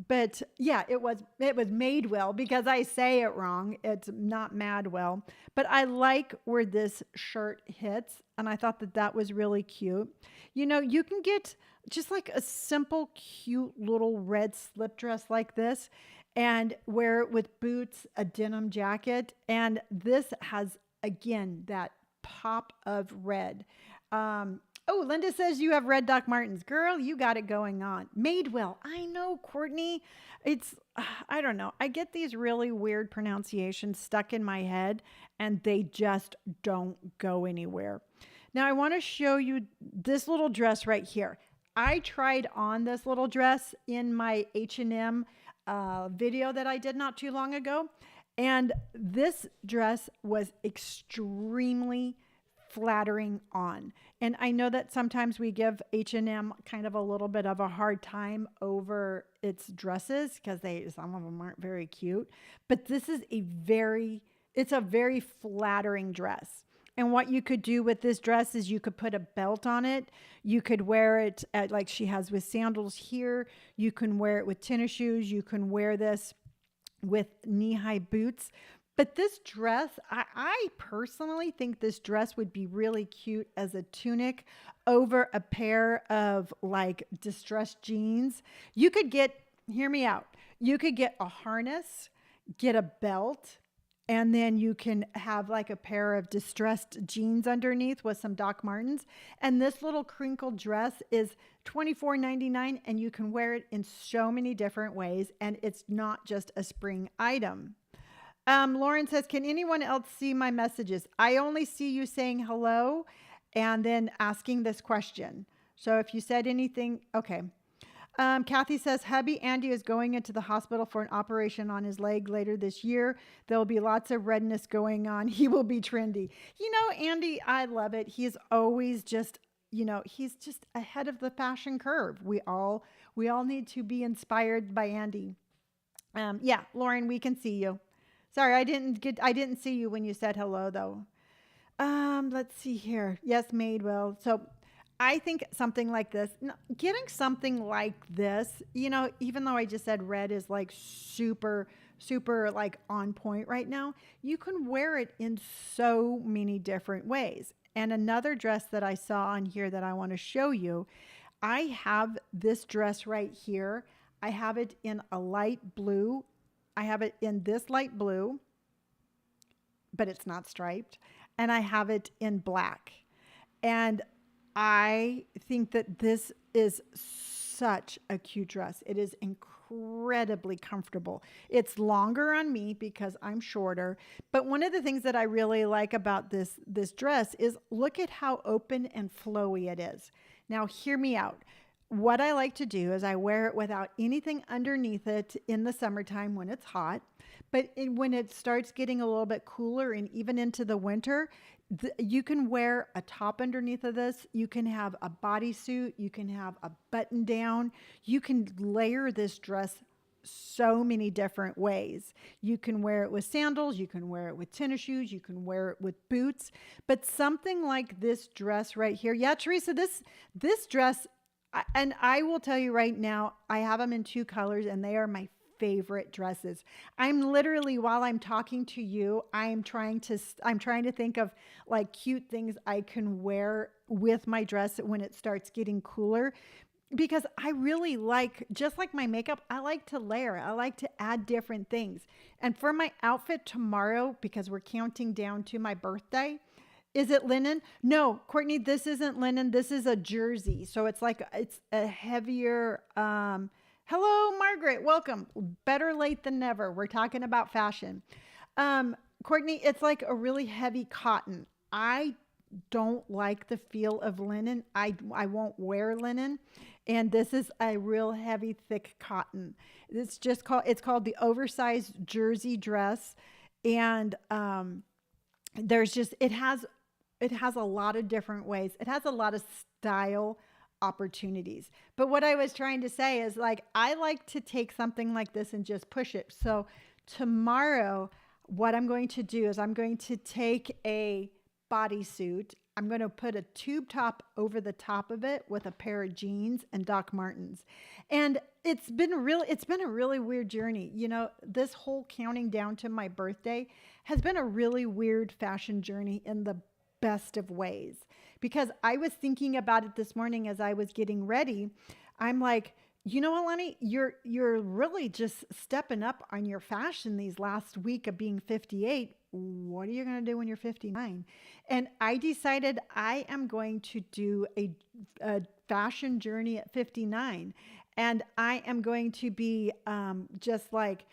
But yeah, it was Madewell because I say it wrong. It's not Madwell, but I like where this shirt hits. And I thought that that was really cute. You know, you can get just like a simple, cute little red slip dress like this and wear it with boots, a denim jacket. And this has, again, that pop of red. Oh, Linda says you have red Doc Martens. Girl, you got it going on. Madewell. I know, Courtney. It's, I don't know. I get these really weird pronunciations stuck in my head, and they just don't go anywhere. Now, I want to show you this little dress right here. I tried on this little dress in my H&M video that I did not too long ago, and this dress was extremely flattering on. And I know that sometimes we give H&M kind of a little bit of a hard time over its dresses because some of them aren't very cute, but this is it's a very flattering dress. And what you could do with this dress is you could put a belt on it. You could wear it like she has with sandals here. You can wear it with tennis shoes. You can wear this with knee-high boots. But this dress, I personally think this dress would be really cute as a tunic over a pair of like distressed jeans. You could hear me out. You could get a harness, get a belt, and then you can have like a pair of distressed jeans underneath with some Doc Martens. And this little crinkled dress is $24.99, and you can wear it in so many different ways. And it's not just a spring item. Lauren says, can anyone else see my messages? I only see you saying hello and then asking this question. So if you said anything, okay. Kathy says, hubby Andy is going into the hospital for an operation on his leg later this year. There'll be lots of redness going on. He will be trendy. You know, Andy, I love it. He's always just, he's just ahead of the fashion curve. We all need to be inspired by Andy. Yeah, Lauren, we can see you. Sorry, I didn't see you when you said hello though. Let's see here. Yes, made well. So I think something like this, getting something like this, even though I just said red is like super, super like on point right now, you can wear it in so many different ways. And another dress that I saw on here that I want to show you, I have this dress right here. I have it in a light blue. I have it in this light blue, but it's not striped. And I have it in black. And I think that this is such a cute dress. It is incredibly comfortable. It's longer on me because I'm shorter. But one of the things that I really like about this dress is look at how open and flowy it is. Now, hear me out. What I like to do is I wear it without anything underneath it in the summertime when it's hot. But when it starts getting a little bit cooler and even into the winter, you can wear a top underneath of this. You can have a bodysuit. You can have a button down. You can layer this dress so many different ways. You can wear it with sandals. You can wear it with tennis shoes. You can wear it with boots. But something like this dress right here. Yeah, Teresa, this dress, and I will tell you right now, I have them in 2 colors and they are my favorite dresses. I'm literally, while I'm talking to you, I'm trying to think of like cute things I can wear with my dress when it starts getting cooler, because I really like, just like my makeup, I like to layer. I like to add different things. And for my outfit tomorrow, because we're counting down to my birthday, is it linen? No, Courtney, this isn't linen. This is a jersey. So it's a heavier, hello, Margaret. Welcome. Better late than never. We're talking about fashion. Courtney, it's like a really heavy cotton. I don't like the feel of linen. I won't wear linen. And this is a real heavy, thick cotton. It's called the oversized jersey dress. And it has a lot of different ways. It has a lot of style opportunities. But what I was trying to say is, like, I like to take something like this and just push it. So tomorrow, what I'm going to do is I'm going to take a bodysuit. I'm going to put a tube top over the top of it with a pair of jeans and Doc Martens. And it's been a really weird journey. This whole counting down to my birthday has been a really weird fashion journey in the best of ways, because I was thinking about it this morning as I was getting ready. I'm like, you know what, Lonni, you're really just stepping up on your fashion these last week of being 58. What are you going to do when you're 59? And I decided I am going to do a fashion journey at 59. And I am going to be just like,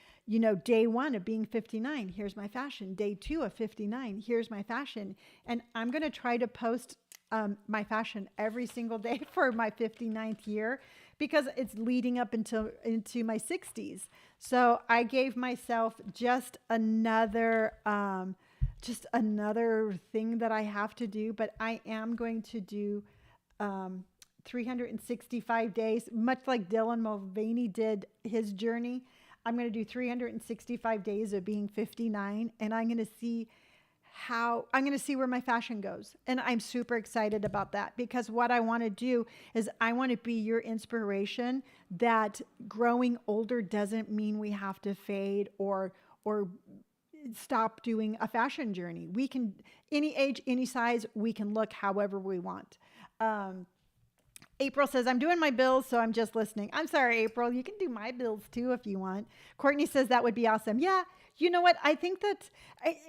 day 1 of being 59, here's my fashion. Day 2 of 59, here's my fashion. And I'm going to try to post my fashion every single day for my 59th year, because it's leading up into my 60s. So I gave myself just another thing that I have to do, but I am going to do 365 days, much like Dylan Mulvaney did his journey. I'm going to do 365 days of being 59, and I'm going to see where my fashion goes. And I'm super excited about that, because what I want to do is I want to be your inspiration that growing older doesn't mean we have to fade or stop doing a fashion journey. We can, any age, any size, we can look however we want. April says, I'm doing my bills, so I'm just listening. I'm sorry, April. You can do my bills too if you want. Courtney says that would be awesome. Yeah, you know what? I think that,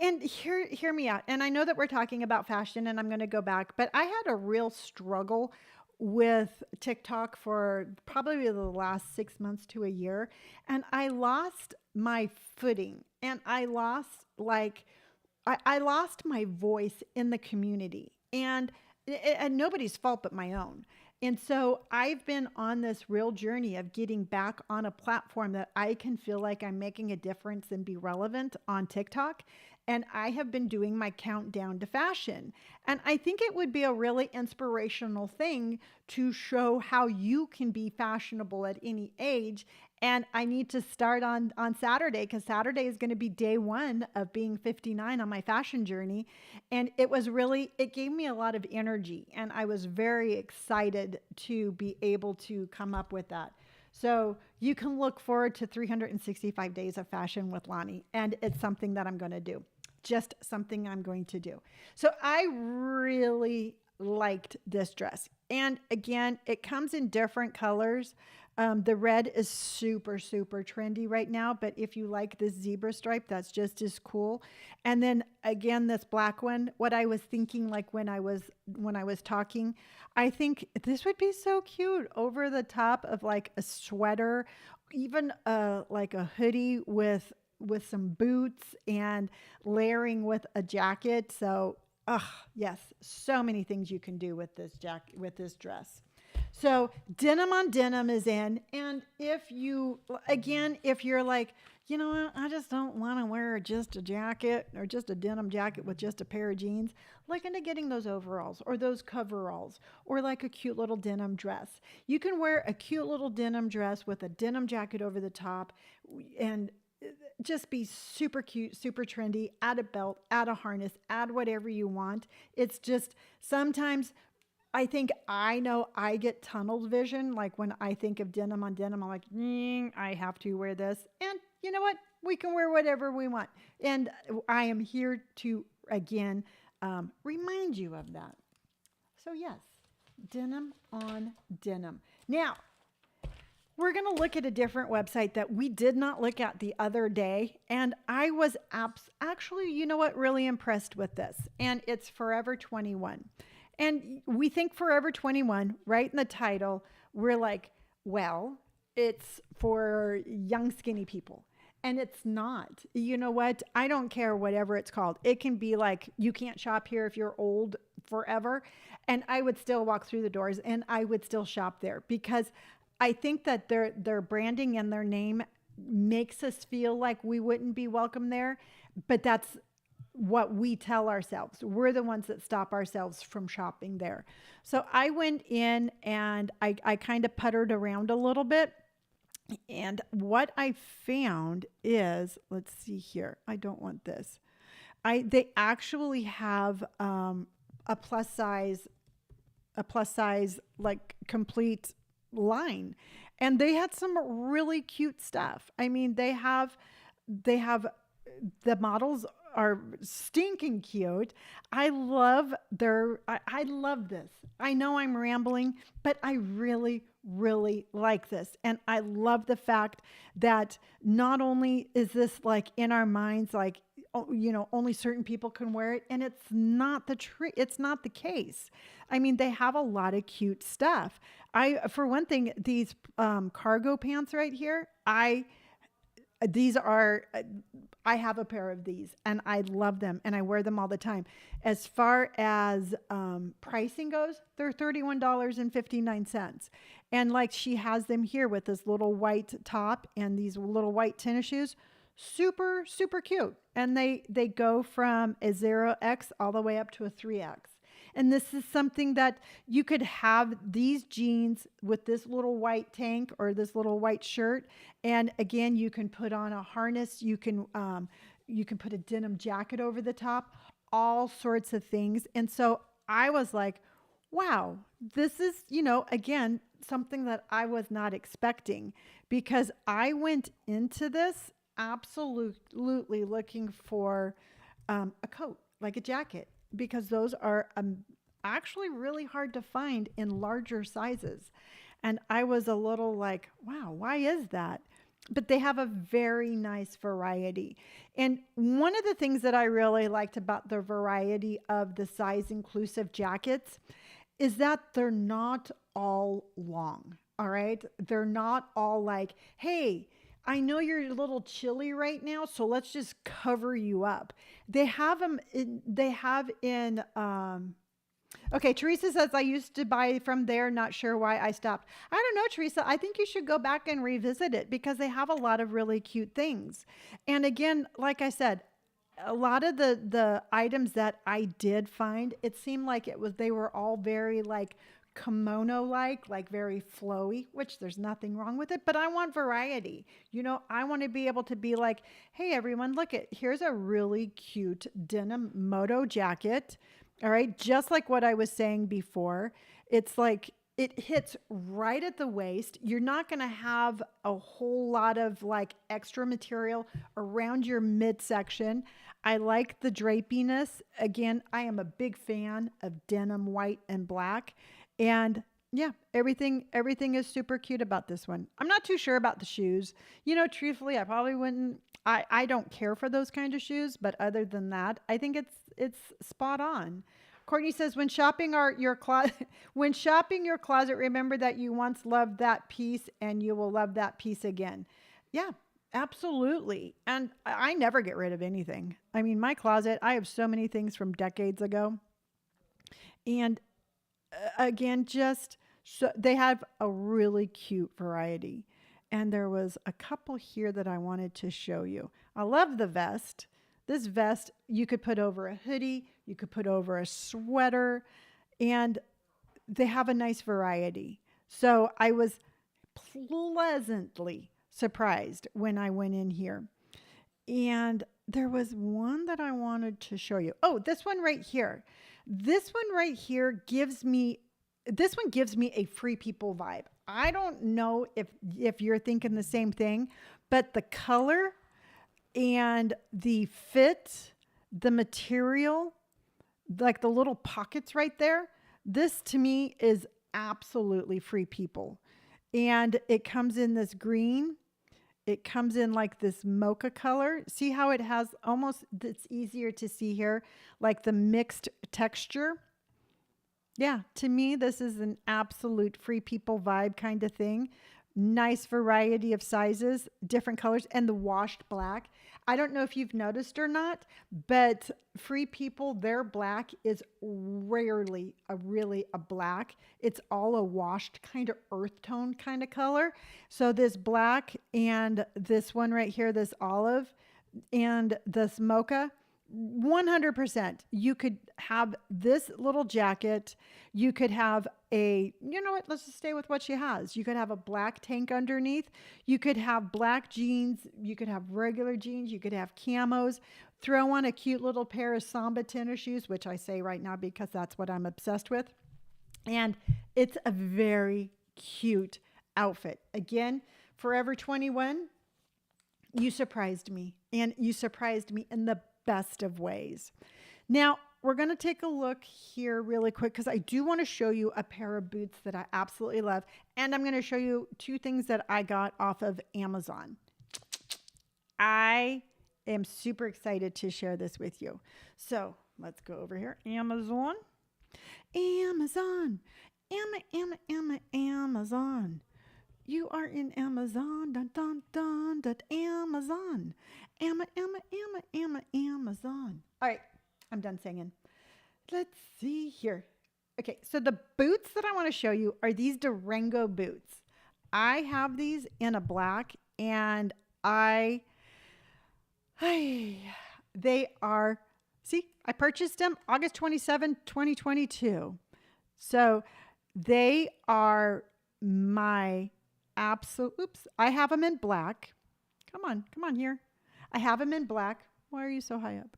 and hear me out. And I know that we're talking about fashion, and I'm going to go back, but I had a real struggle with TikTok for probably the last 6 months to a year, and I lost my footing, and I lost my voice in the community, and nobody's fault but my own. And so I've been on this real journey of getting back on a platform that I can feel like I'm making a difference and be relevant on TikTok. And I have been doing my countdown to fashion. And I think it would be a really inspirational thing to show how you can be fashionable at any age. And I need to start on Saturday, because Saturday is going to be day one of being 59 on my fashion journey. And it gave me a lot of energy. And I was very excited to be able to come up with that. So you can look forward to 365 days of fashion with Lonni. And it's something that I'm going to do. Just something I'm going to do. So I really liked this dress. And again, it comes in different colors. The red is super, super trendy right now, but if you like this zebra stripe, that's just as cool. And then again, this black one, what I was thinking, like when I was talking, I think this would be so cute over the top of like a sweater, even like a hoodie with some boots and layering with a jacket. So, yes, so many things you can do with this dress. So denim on denim is in. And if you're like, you know what, I just don't want to wear just a jacket or just a denim jacket with just a pair of jeans, look into getting those overalls or those coveralls or like a cute little denim dress. You can wear a cute little denim dress with a denim jacket over the top and just be super cute, super trendy, add a belt, add a harness, add whatever you want. It's just sometimes I think I know I get tunnel vision. Like when I think of denim on denim, I'm like, I have to wear this. And you know what? We can wear whatever we want. And I am here to, again, remind you of that. So yes, denim on denim. Now, we're going to look at a different website that we did not look at the other day. And I was actually, you know what, really impressed with this. And it's Forever 21. And we think Forever 21, right in the title, we're like, well, it's for young, skinny people. And it's not. You know what? I don't care whatever it's called. It can be like, you can't shop here if you're old forever. And I would still walk through the doors and I would still shop there because I think that their branding and their name makes us feel like we wouldn't be welcome there. But that's what we tell ourselves. We're the ones that stop ourselves from shopping there. So I went in and I kind of puttered around a little bit. And what I found is, let's see here. I don't want this. They actually have a plus size like complete line, and they had some really cute stuff. I mean, they have the models are stinking cute. I love I love this. I know I'm rambling, but I really, really like this. And I love the fact that not only is this like in our minds, like, you know, only certain people can wear it. And it's not it's not the case. I mean, they have a lot of cute stuff. For one thing, these cargo pants right here, I have a pair of these and I love them and I wear them all the time. As far as pricing goes, they're $31.59. And like she has them here with this little white top and these little white tennis shoes. Super, super cute. And they go from a 0X all the way up to a 3X. And this is something that you could have these jeans with this little white tank or this little white shirt. And again, you can put on a harness. You can put a denim jacket over the top, all sorts of things. And so I was like, wow, this is, you know, again, something that I was not expecting, because I went into this absolutely looking for a coat, like a jacket, because those are actually really hard to find in larger sizes. And I was a little like, wow, why is that? But they have a very nice variety. And one of the things that I really liked about the variety of the size inclusive jackets is that they're not all long. All right. They're not all like, hey, I know you're a little chilly right now, so let's just cover you up. They have in, okay, Teresa says, I used to buy from there. Not sure why I stopped. I don't know, Teresa. I think you should go back and revisit it because they have a lot of really cute things. And again, like I said, a lot of the items that I did find, it seemed like they were all very like kimono like very flowy, which there's nothing wrong with it, but I want variety. I want to be able to be like, hey everyone, here's a really cute denim moto jacket. All right, just like what I was saying before. It's like it hits right at the waist. You're not going to have a whole lot of like extra material around your midsection. I like the drapiness. Again, I am a big fan of denim white and black. And yeah, everything is super cute about this one. I'm not too sure about the shoes. Truthfully, I probably wouldn't. I don't care for those kind of shoes, but other than that, I think it's spot on. Courtney says, when shopping your closet, remember that you once loved that piece and you will love that piece again. Yeah, absolutely. And I never get rid of anything. I mean, my closet, I have so many things from decades ago. And again, they have a really cute variety. And there was a couple here that I wanted to show you. I love the vest. This vest you could put over a hoodie, you could put over a sweater, and they have a nice variety. So I was pleasantly surprised when I went in here. And there was one that I wanted to show you. Oh, this one right here. This one right here gives me a Free People vibe. I don't know if you're thinking the same thing, but the color and the fit, the material, like the little pockets right there, this to me is absolutely Free People. And it comes in this green. It comes in like this mocha color. See how it has it's easier to see here, like the mixed texture. Yeah, to me, this is an absolute Free People vibe kind of thing. Nice variety of sizes, different colors, and the washed black. I don't know if you've noticed or not, but Free People, their black is rarely really a black. It's all a washed kind of earth tone kind of color. So this black and this one right here, this olive and this mocha, 100%. You could have this little jacket. You could have let's just stay with what she has. You could have a black tank underneath. You could have black jeans. You could have regular jeans. You could have camos. Throw on a cute little pair of Samba tennis shoes, which I say right now because that's what I'm obsessed with. And it's a very cute outfit. Again, Forever 21, you surprised me. And you surprised me in the best of ways. Now, we're going to take a look here really quick because I do want to show you a pair of boots that I absolutely love. And I'm going to show you two things that I got off of Amazon. I am super excited to share this with you. So let's go over here. Amazon. Amazon. Amazon. You are in Amazon. Dun, dun, dun, dun, Amazon. Amazon. All right, I'm done singing. Let's see here. Okay, so the boots that I want to show you are these Durango boots. I have these in a black, and they are, see, I purchased them August 27, 2022. So they are my absolute, I have them in black. Come on here. I have them in black. Why are you so high up?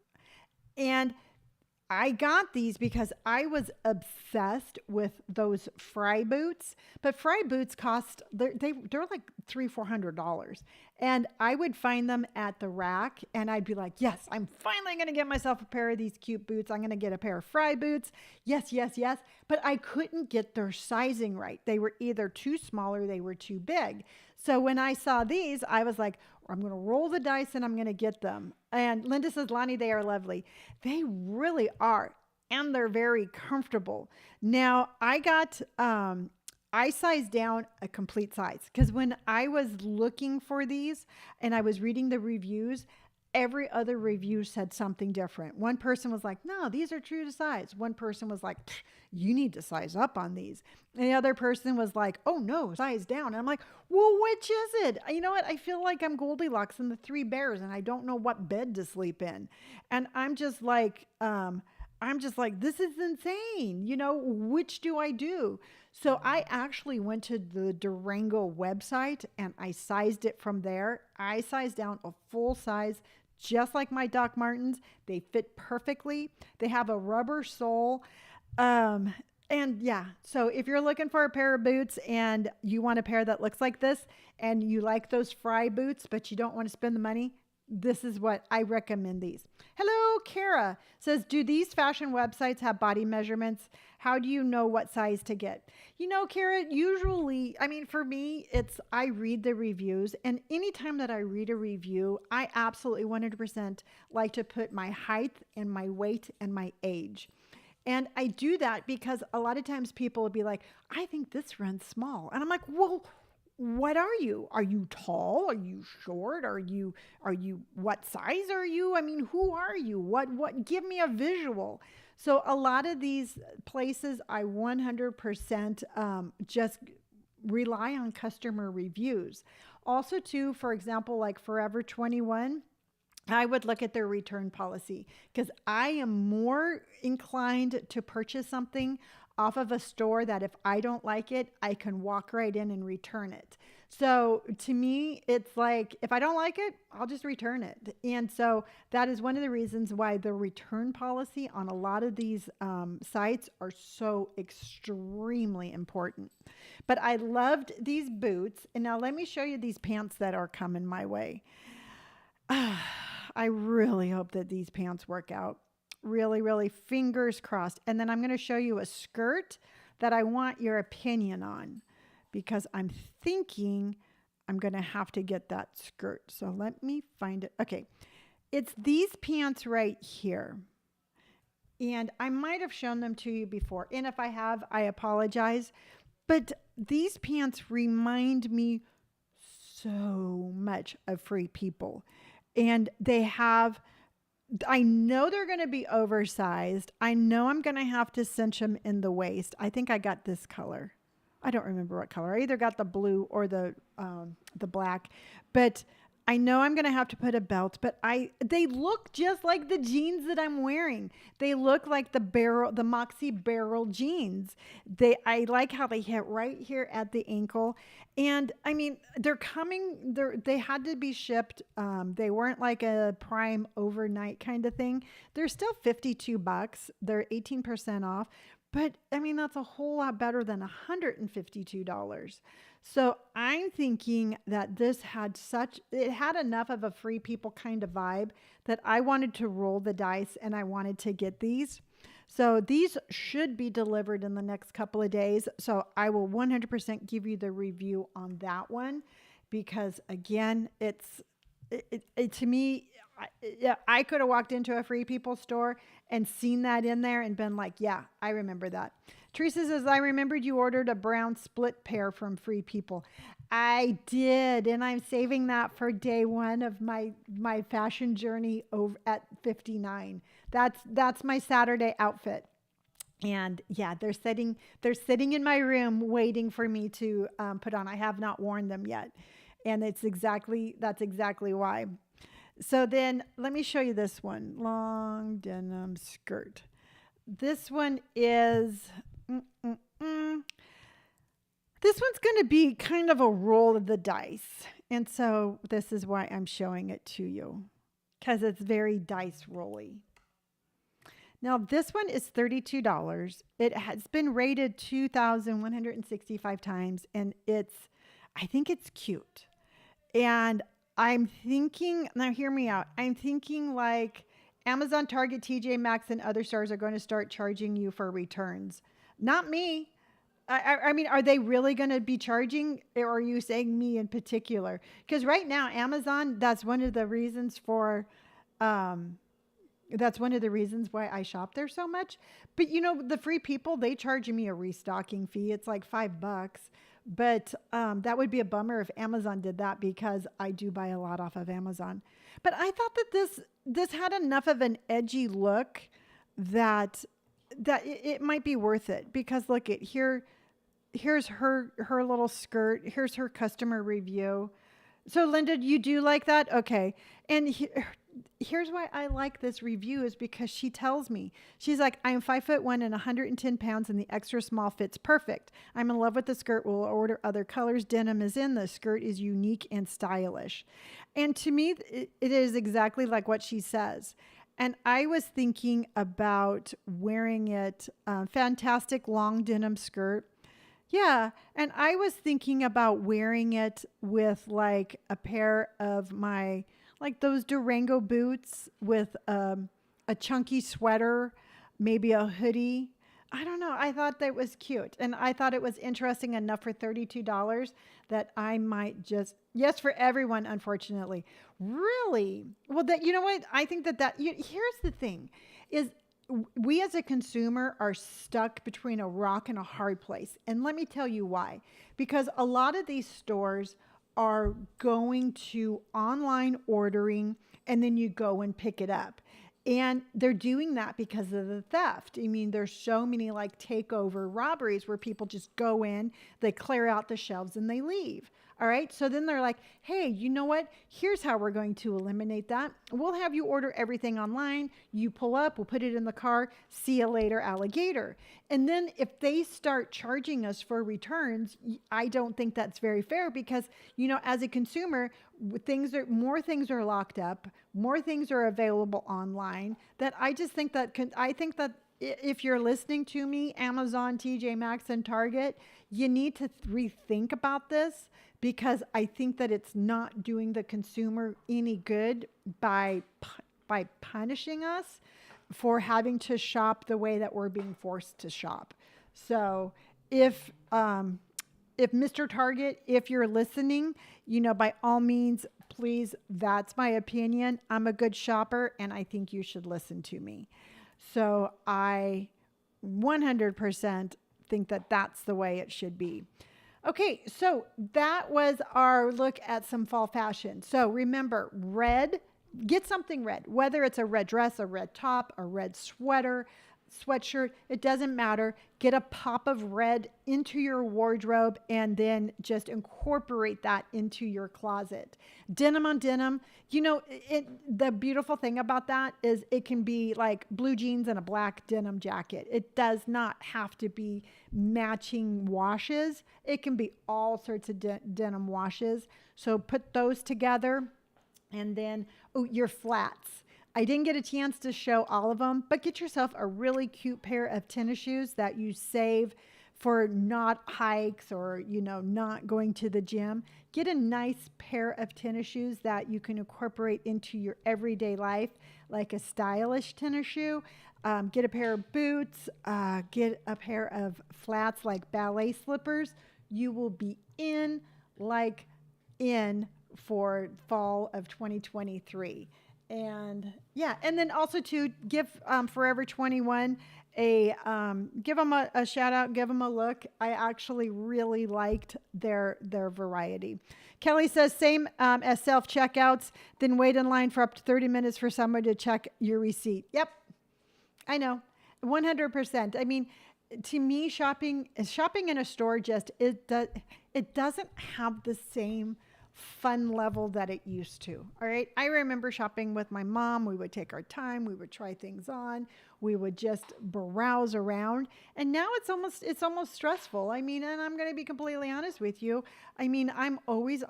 And I got these because I was obsessed with those Fry boots, but Fry boots cost, they're like $300-400. And I would find them at the rack and I'd be like, yes, I'm finally going to get myself a pair of these cute boots. I'm going to get a pair of Fry boots. Yes. But I couldn't get their sizing right. They were either too small or they were too big. So when I saw these, I was like, I'm going to roll the dice and I'm going to get them. And Linda says, Lonni, they are lovely. They really are. and they're very comfortable. Now I sized down a complete size because when I was looking for these and I was reading the reviews, every other review said something different. One person was like, no, these are true to size. One person was like, you need to size up on these. And the other person was like, oh no, size down. And I'm like, well, which is it? You know what? I feel like I'm Goldilocks and the Three Bears and I don't know what bed to sleep in. And I'm just like, this is insane. You know, which do I do? So I actually went to the Durango website and I sized it from there. I sized down a full size, just like my Doc Martens. They fit perfectly. They have a rubber sole. And yeah, so if you're looking for a pair of boots and you want a pair that looks like this and you like those Fry boots, but you don't want to spend the money, this is what I recommend these. Hello, Kara says, do these fashion websites have body measurements? How do you know what size to get? You know, Kara, usually, I mean, for me, I read the reviews, and anytime that I read a review, I absolutely 100% like to put my height and my weight and my age. And I do that because a lot of times people will be like, I think this runs small. And I'm like, well, what are you? Are you tall? Are you short? What size are you? I mean, who are you? Give me a visual. So a lot of these places I 100% just rely on customer reviews. Also too, for example, like Forever 21, I would look at their return policy because I am more inclined to purchase something off of a store that if I don't like it, I can walk right in and return it. So to me, it's like, if I don't like it, I'll just return it. And so that is one of the reasons why the return policy on a lot of these sites are so extremely important. But I loved these boots. And now let me show you these pants that are coming my way. I really hope that these pants work out. Really, really fingers crossed. And then I'm going to show you a skirt that I want your opinion on because I'm thinking I'm going to have to get that skirt. So let me find it. Okay. It's these pants right here. And I might have shown them to you before. And if I have, I apologize. But these pants remind me so much of Free People. And I know they're going to be oversized. I know I'm going to have to cinch them in the waist. I think I got this color. I don't remember what color. I either got the blue or the black, but I know I'm going to have to put a belt, but they look just like the jeans that I'm wearing. They look like the Moxie barrel jeans. I like how they hit right here at the ankle. And I mean, they had to be shipped. They weren't like a Prime overnight kind of thing. They're still $52. They're 18% off. But I mean, that's a whole lot better than $152. So I'm thinking that it had enough of a Free People kind of vibe that I wanted to roll the dice and I wanted to get these. So these should be delivered in the next couple of days. So I will 100% give you the review on that one because again, to me, I could have walked into a Free People store and seen that in there and been like, yeah, I remember that. Teresa says, I remembered you ordered a brown split pair from Free People. I did, and I'm saving that for day one of my fashion journey over at 59. That's my Saturday outfit. And yeah, they're sitting in my room waiting for me to put on. I have not worn them yet. And that's exactly why. So then let me show you this one. Long denim skirt. This one is, this one's going to be kind of a roll of the dice. And so this is why I'm showing it to you because it's very dice rolly. Now this one is $32. It has been rated 2,165 times and I think it's cute. And I'm thinking, now hear me out. I'm thinking like Amazon, Target, TJ Maxx, and other stores are going to start charging you for returns. Not me. I mean, are they really going to be charging, or are you saying me in particular? Because right now, Amazon, that's one of the reasons for That's one of the reasons why I shop there so much. But the Free People, they charge me a restocking fee. It's like $5. But that would be a bummer if Amazon did that because I do buy a lot off of Amazon. But I thought that this had enough of an edgy look that it might be worth it because look at here. Here's her little skirt. Here's her customer review. So Linda, you do like that? Okay. And here's why I like this review is because she tells me, she's like, I am 5'1" and 110 pounds and the extra small fits perfect. I'm in love with the skirt. Will order other colors. Denim is in. The skirt is unique and stylish. And to me, it is exactly like what she says. And I was thinking about wearing it, fantastic long denim skirt. Yeah, and I was thinking about wearing it with like a pair of my like those Durango boots with a chunky sweater, maybe a hoodie. I don't know. I thought that was cute, and I thought it was interesting enough for $32 that I might just yes for everyone. Unfortunately, really well. That you know what I think here's the thing, is we as a consumer are stuck between a rock and a hard place. And let me tell you why. Because a lot of these stores are going to online ordering and then you go and pick it up. And they're doing that because of the theft. I mean, there's so many like takeover robberies where people just go in, they clear out the shelves and they leave. All right. So then they're like, hey, you know what? Here's how we're going to eliminate that. We'll have you order everything online. You pull up, we'll put it in the car. See you later, alligator. And then if they start charging us for returns, I don't think that's very fair because, as a consumer, more things are locked up, more things are available online that I just think that if you're listening to me, Amazon, TJ Maxx, and Target, you need to rethink about this because I think that it's not doing the consumer any good by punishing us for having to shop the way that we're being forced to shop. So if Mr. Target, if you're listening, by all means, please, that's my opinion. I'm a good shopper and I think you should listen to me. So I 100% think that that's the way it should be. Okay, so that was our look at some fall fashion. So remember, red, get something red, whether it's a red dress, a red top, a red sweatshirt, it doesn't matter. Get a pop of red into your wardrobe and then just incorporate that into your closet. Denim on denim, the beautiful thing about that is it can be like blue jeans and a black denim jacket. It does not have to be matching washes. It can be all sorts of denim washes. So put those together and then your flats. I didn't get a chance to show all of them, but get yourself a really cute pair of tennis shoes that you save for not hikes or, not going to the gym. Get a nice pair of tennis shoes that you can incorporate into your everyday life, like a stylish tennis shoe. Get a pair of boots, get a pair of flats like ballet slippers. You will be in for fall of 2023. And yeah, and then also to give Forever 21 give them a shout out, give them a look. I actually really liked their variety. Kelly says same as self checkouts, then wait in line for up to 30 minutes for someone to check your receipt. Yep, I know, 100%. I mean, to me, shopping in a store it doesn't have the same fun level that it used to. All right. I remember shopping with my mom. We would take our time. We would try things on. We would just browse around. And now it's almost stressful. I mean, and I'm going to be completely honest with you. I mean, I always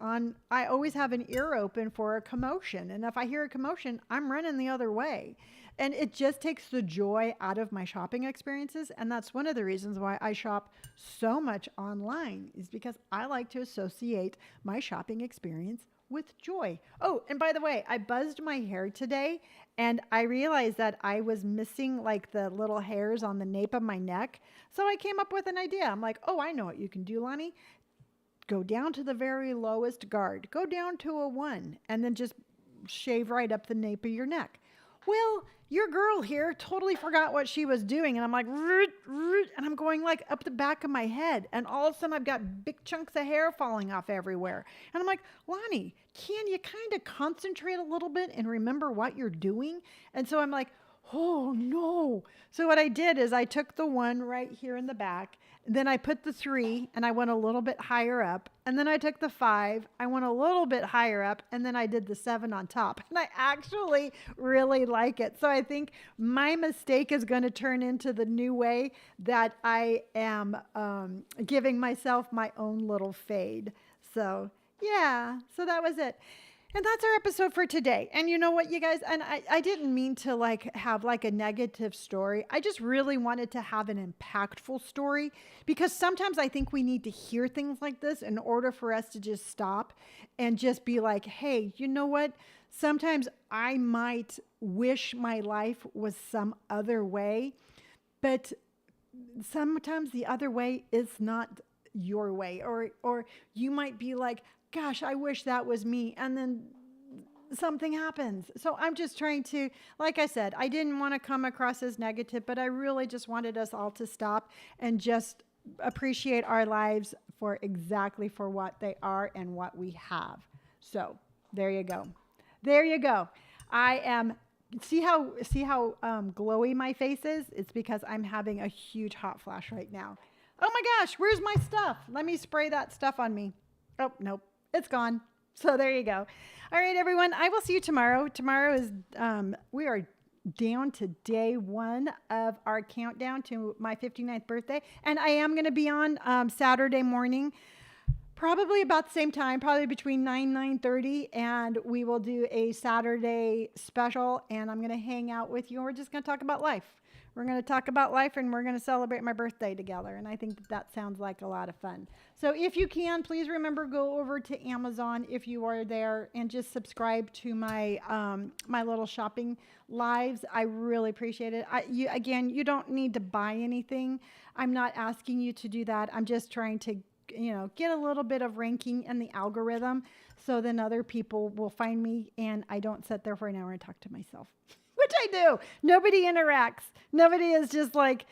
have an ear open for a commotion. And if I hear a commotion, I'm running the other way. And it just takes the joy out of my shopping experiences. And that's one of the reasons why I shop so much online, is because I like to associate my shopping experience with joy. Oh, and by the way, I buzzed my hair today and I realized that I was missing like the little hairs on the nape of my neck. So I came up with an idea. I'm like, oh, I know what you can do, Lonni. Go down to the very lowest guard. Go down to a 1 and then just shave right up the nape of your neck. well, your girl here totally forgot what she was doing. And I'm like, "Root, root," and I'm going like up the back of my head. And all of a sudden I've got big chunks of hair falling off everywhere. And I'm like, Lonni, can you kind of concentrate a little bit and remember what you're doing? And so I'm like, oh no. So what I did is I took the one right here in the back, then I put the 3 and I went a little bit higher up. And then I took the 5, I went a little bit higher up, and then I did the 7 on top. And I actually really like it. So I think my mistake is going to turn into the new way that I am giving myself my own little fade. So yeah, so that was it. And that's our episode for today. And you know what, you guys, and I didn't mean to like have like a negative story. I just really wanted to have an impactful story, because sometimes I think we need to hear things like this in order for us to just stop and just be like, hey, you know what? Sometimes I might wish my life was some other way, but sometimes the other way is not your way. Or you might be like, gosh, I wish that was me. And then something happens. So I'm just trying to, like I said, I didn't want to come across as negative, but I really just wanted us all to stop and just appreciate our lives for exactly for what they are and what we have. So there you go. There you go. I am, see how glowy my face is? It's because I'm having a huge hot flash right now. Oh my gosh, where's my stuff? Let me spray that stuff on me. Oh, nope. It's gone. So there you go. All right, everyone. I will see you tomorrow. Tomorrow is, we are down to day 1 of our countdown to my 59th birthday. And I am going to be on Saturday morning, probably about the same time, probably between 9:30. And we will do a Saturday special. And I'm going to hang out with you. And we're just going to talk about life. We're going to talk about life, and we're going to celebrate my birthday together. And I think that sounds like a lot of fun. So if you can, please remember, go over to Amazon if you are there and just subscribe to my my little shopping lives. I really appreciate it. Again, you don't need to buy anything. I'm not asking you to do that. I'm just trying to, get a little bit of ranking in the algorithm, so then other people will find me and I don't sit there for an hour and talk to myself. Which I do. Nobody interacts. Nobody is just like,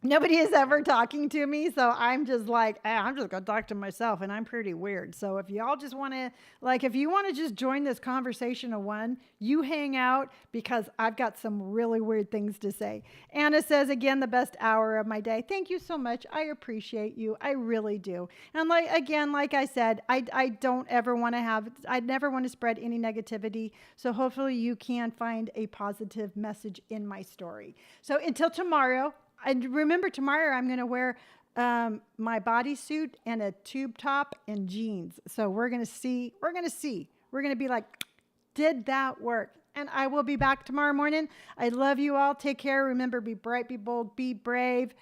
nobody is ever talking to me. So I'm just like, I'm just going to talk to myself, and I'm pretty weird. So if y'all just want to, if you want to just join this conversation of one, you hang out, because I've got some really weird things to say. Anna says, again, the best hour of my day. Thank you so much. I appreciate you. I really do. And like I said, I don't ever want to I never want to spread any negativity. So hopefully you can find a positive message in my story. So until tomorrow, and remember, tomorrow I'm going to wear my bodysuit and a tube top and jeans. So we're going to see. We're going to be like, did that work? And I will be back tomorrow morning. I love you all. Take care. Remember, be bright, be bold, be brave.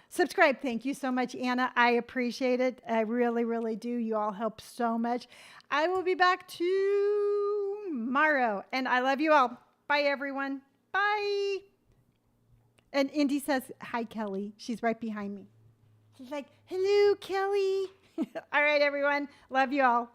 Subscribe. Thank you so much, Anna. I appreciate it. I really, really do. You all help so much. I will be back tomorrow. And I love you all. Bye, everyone. Bye. And Indy says, hi, Kelly. She's right behind me. She's like, hello, Kelly. All right, everyone. Love you all.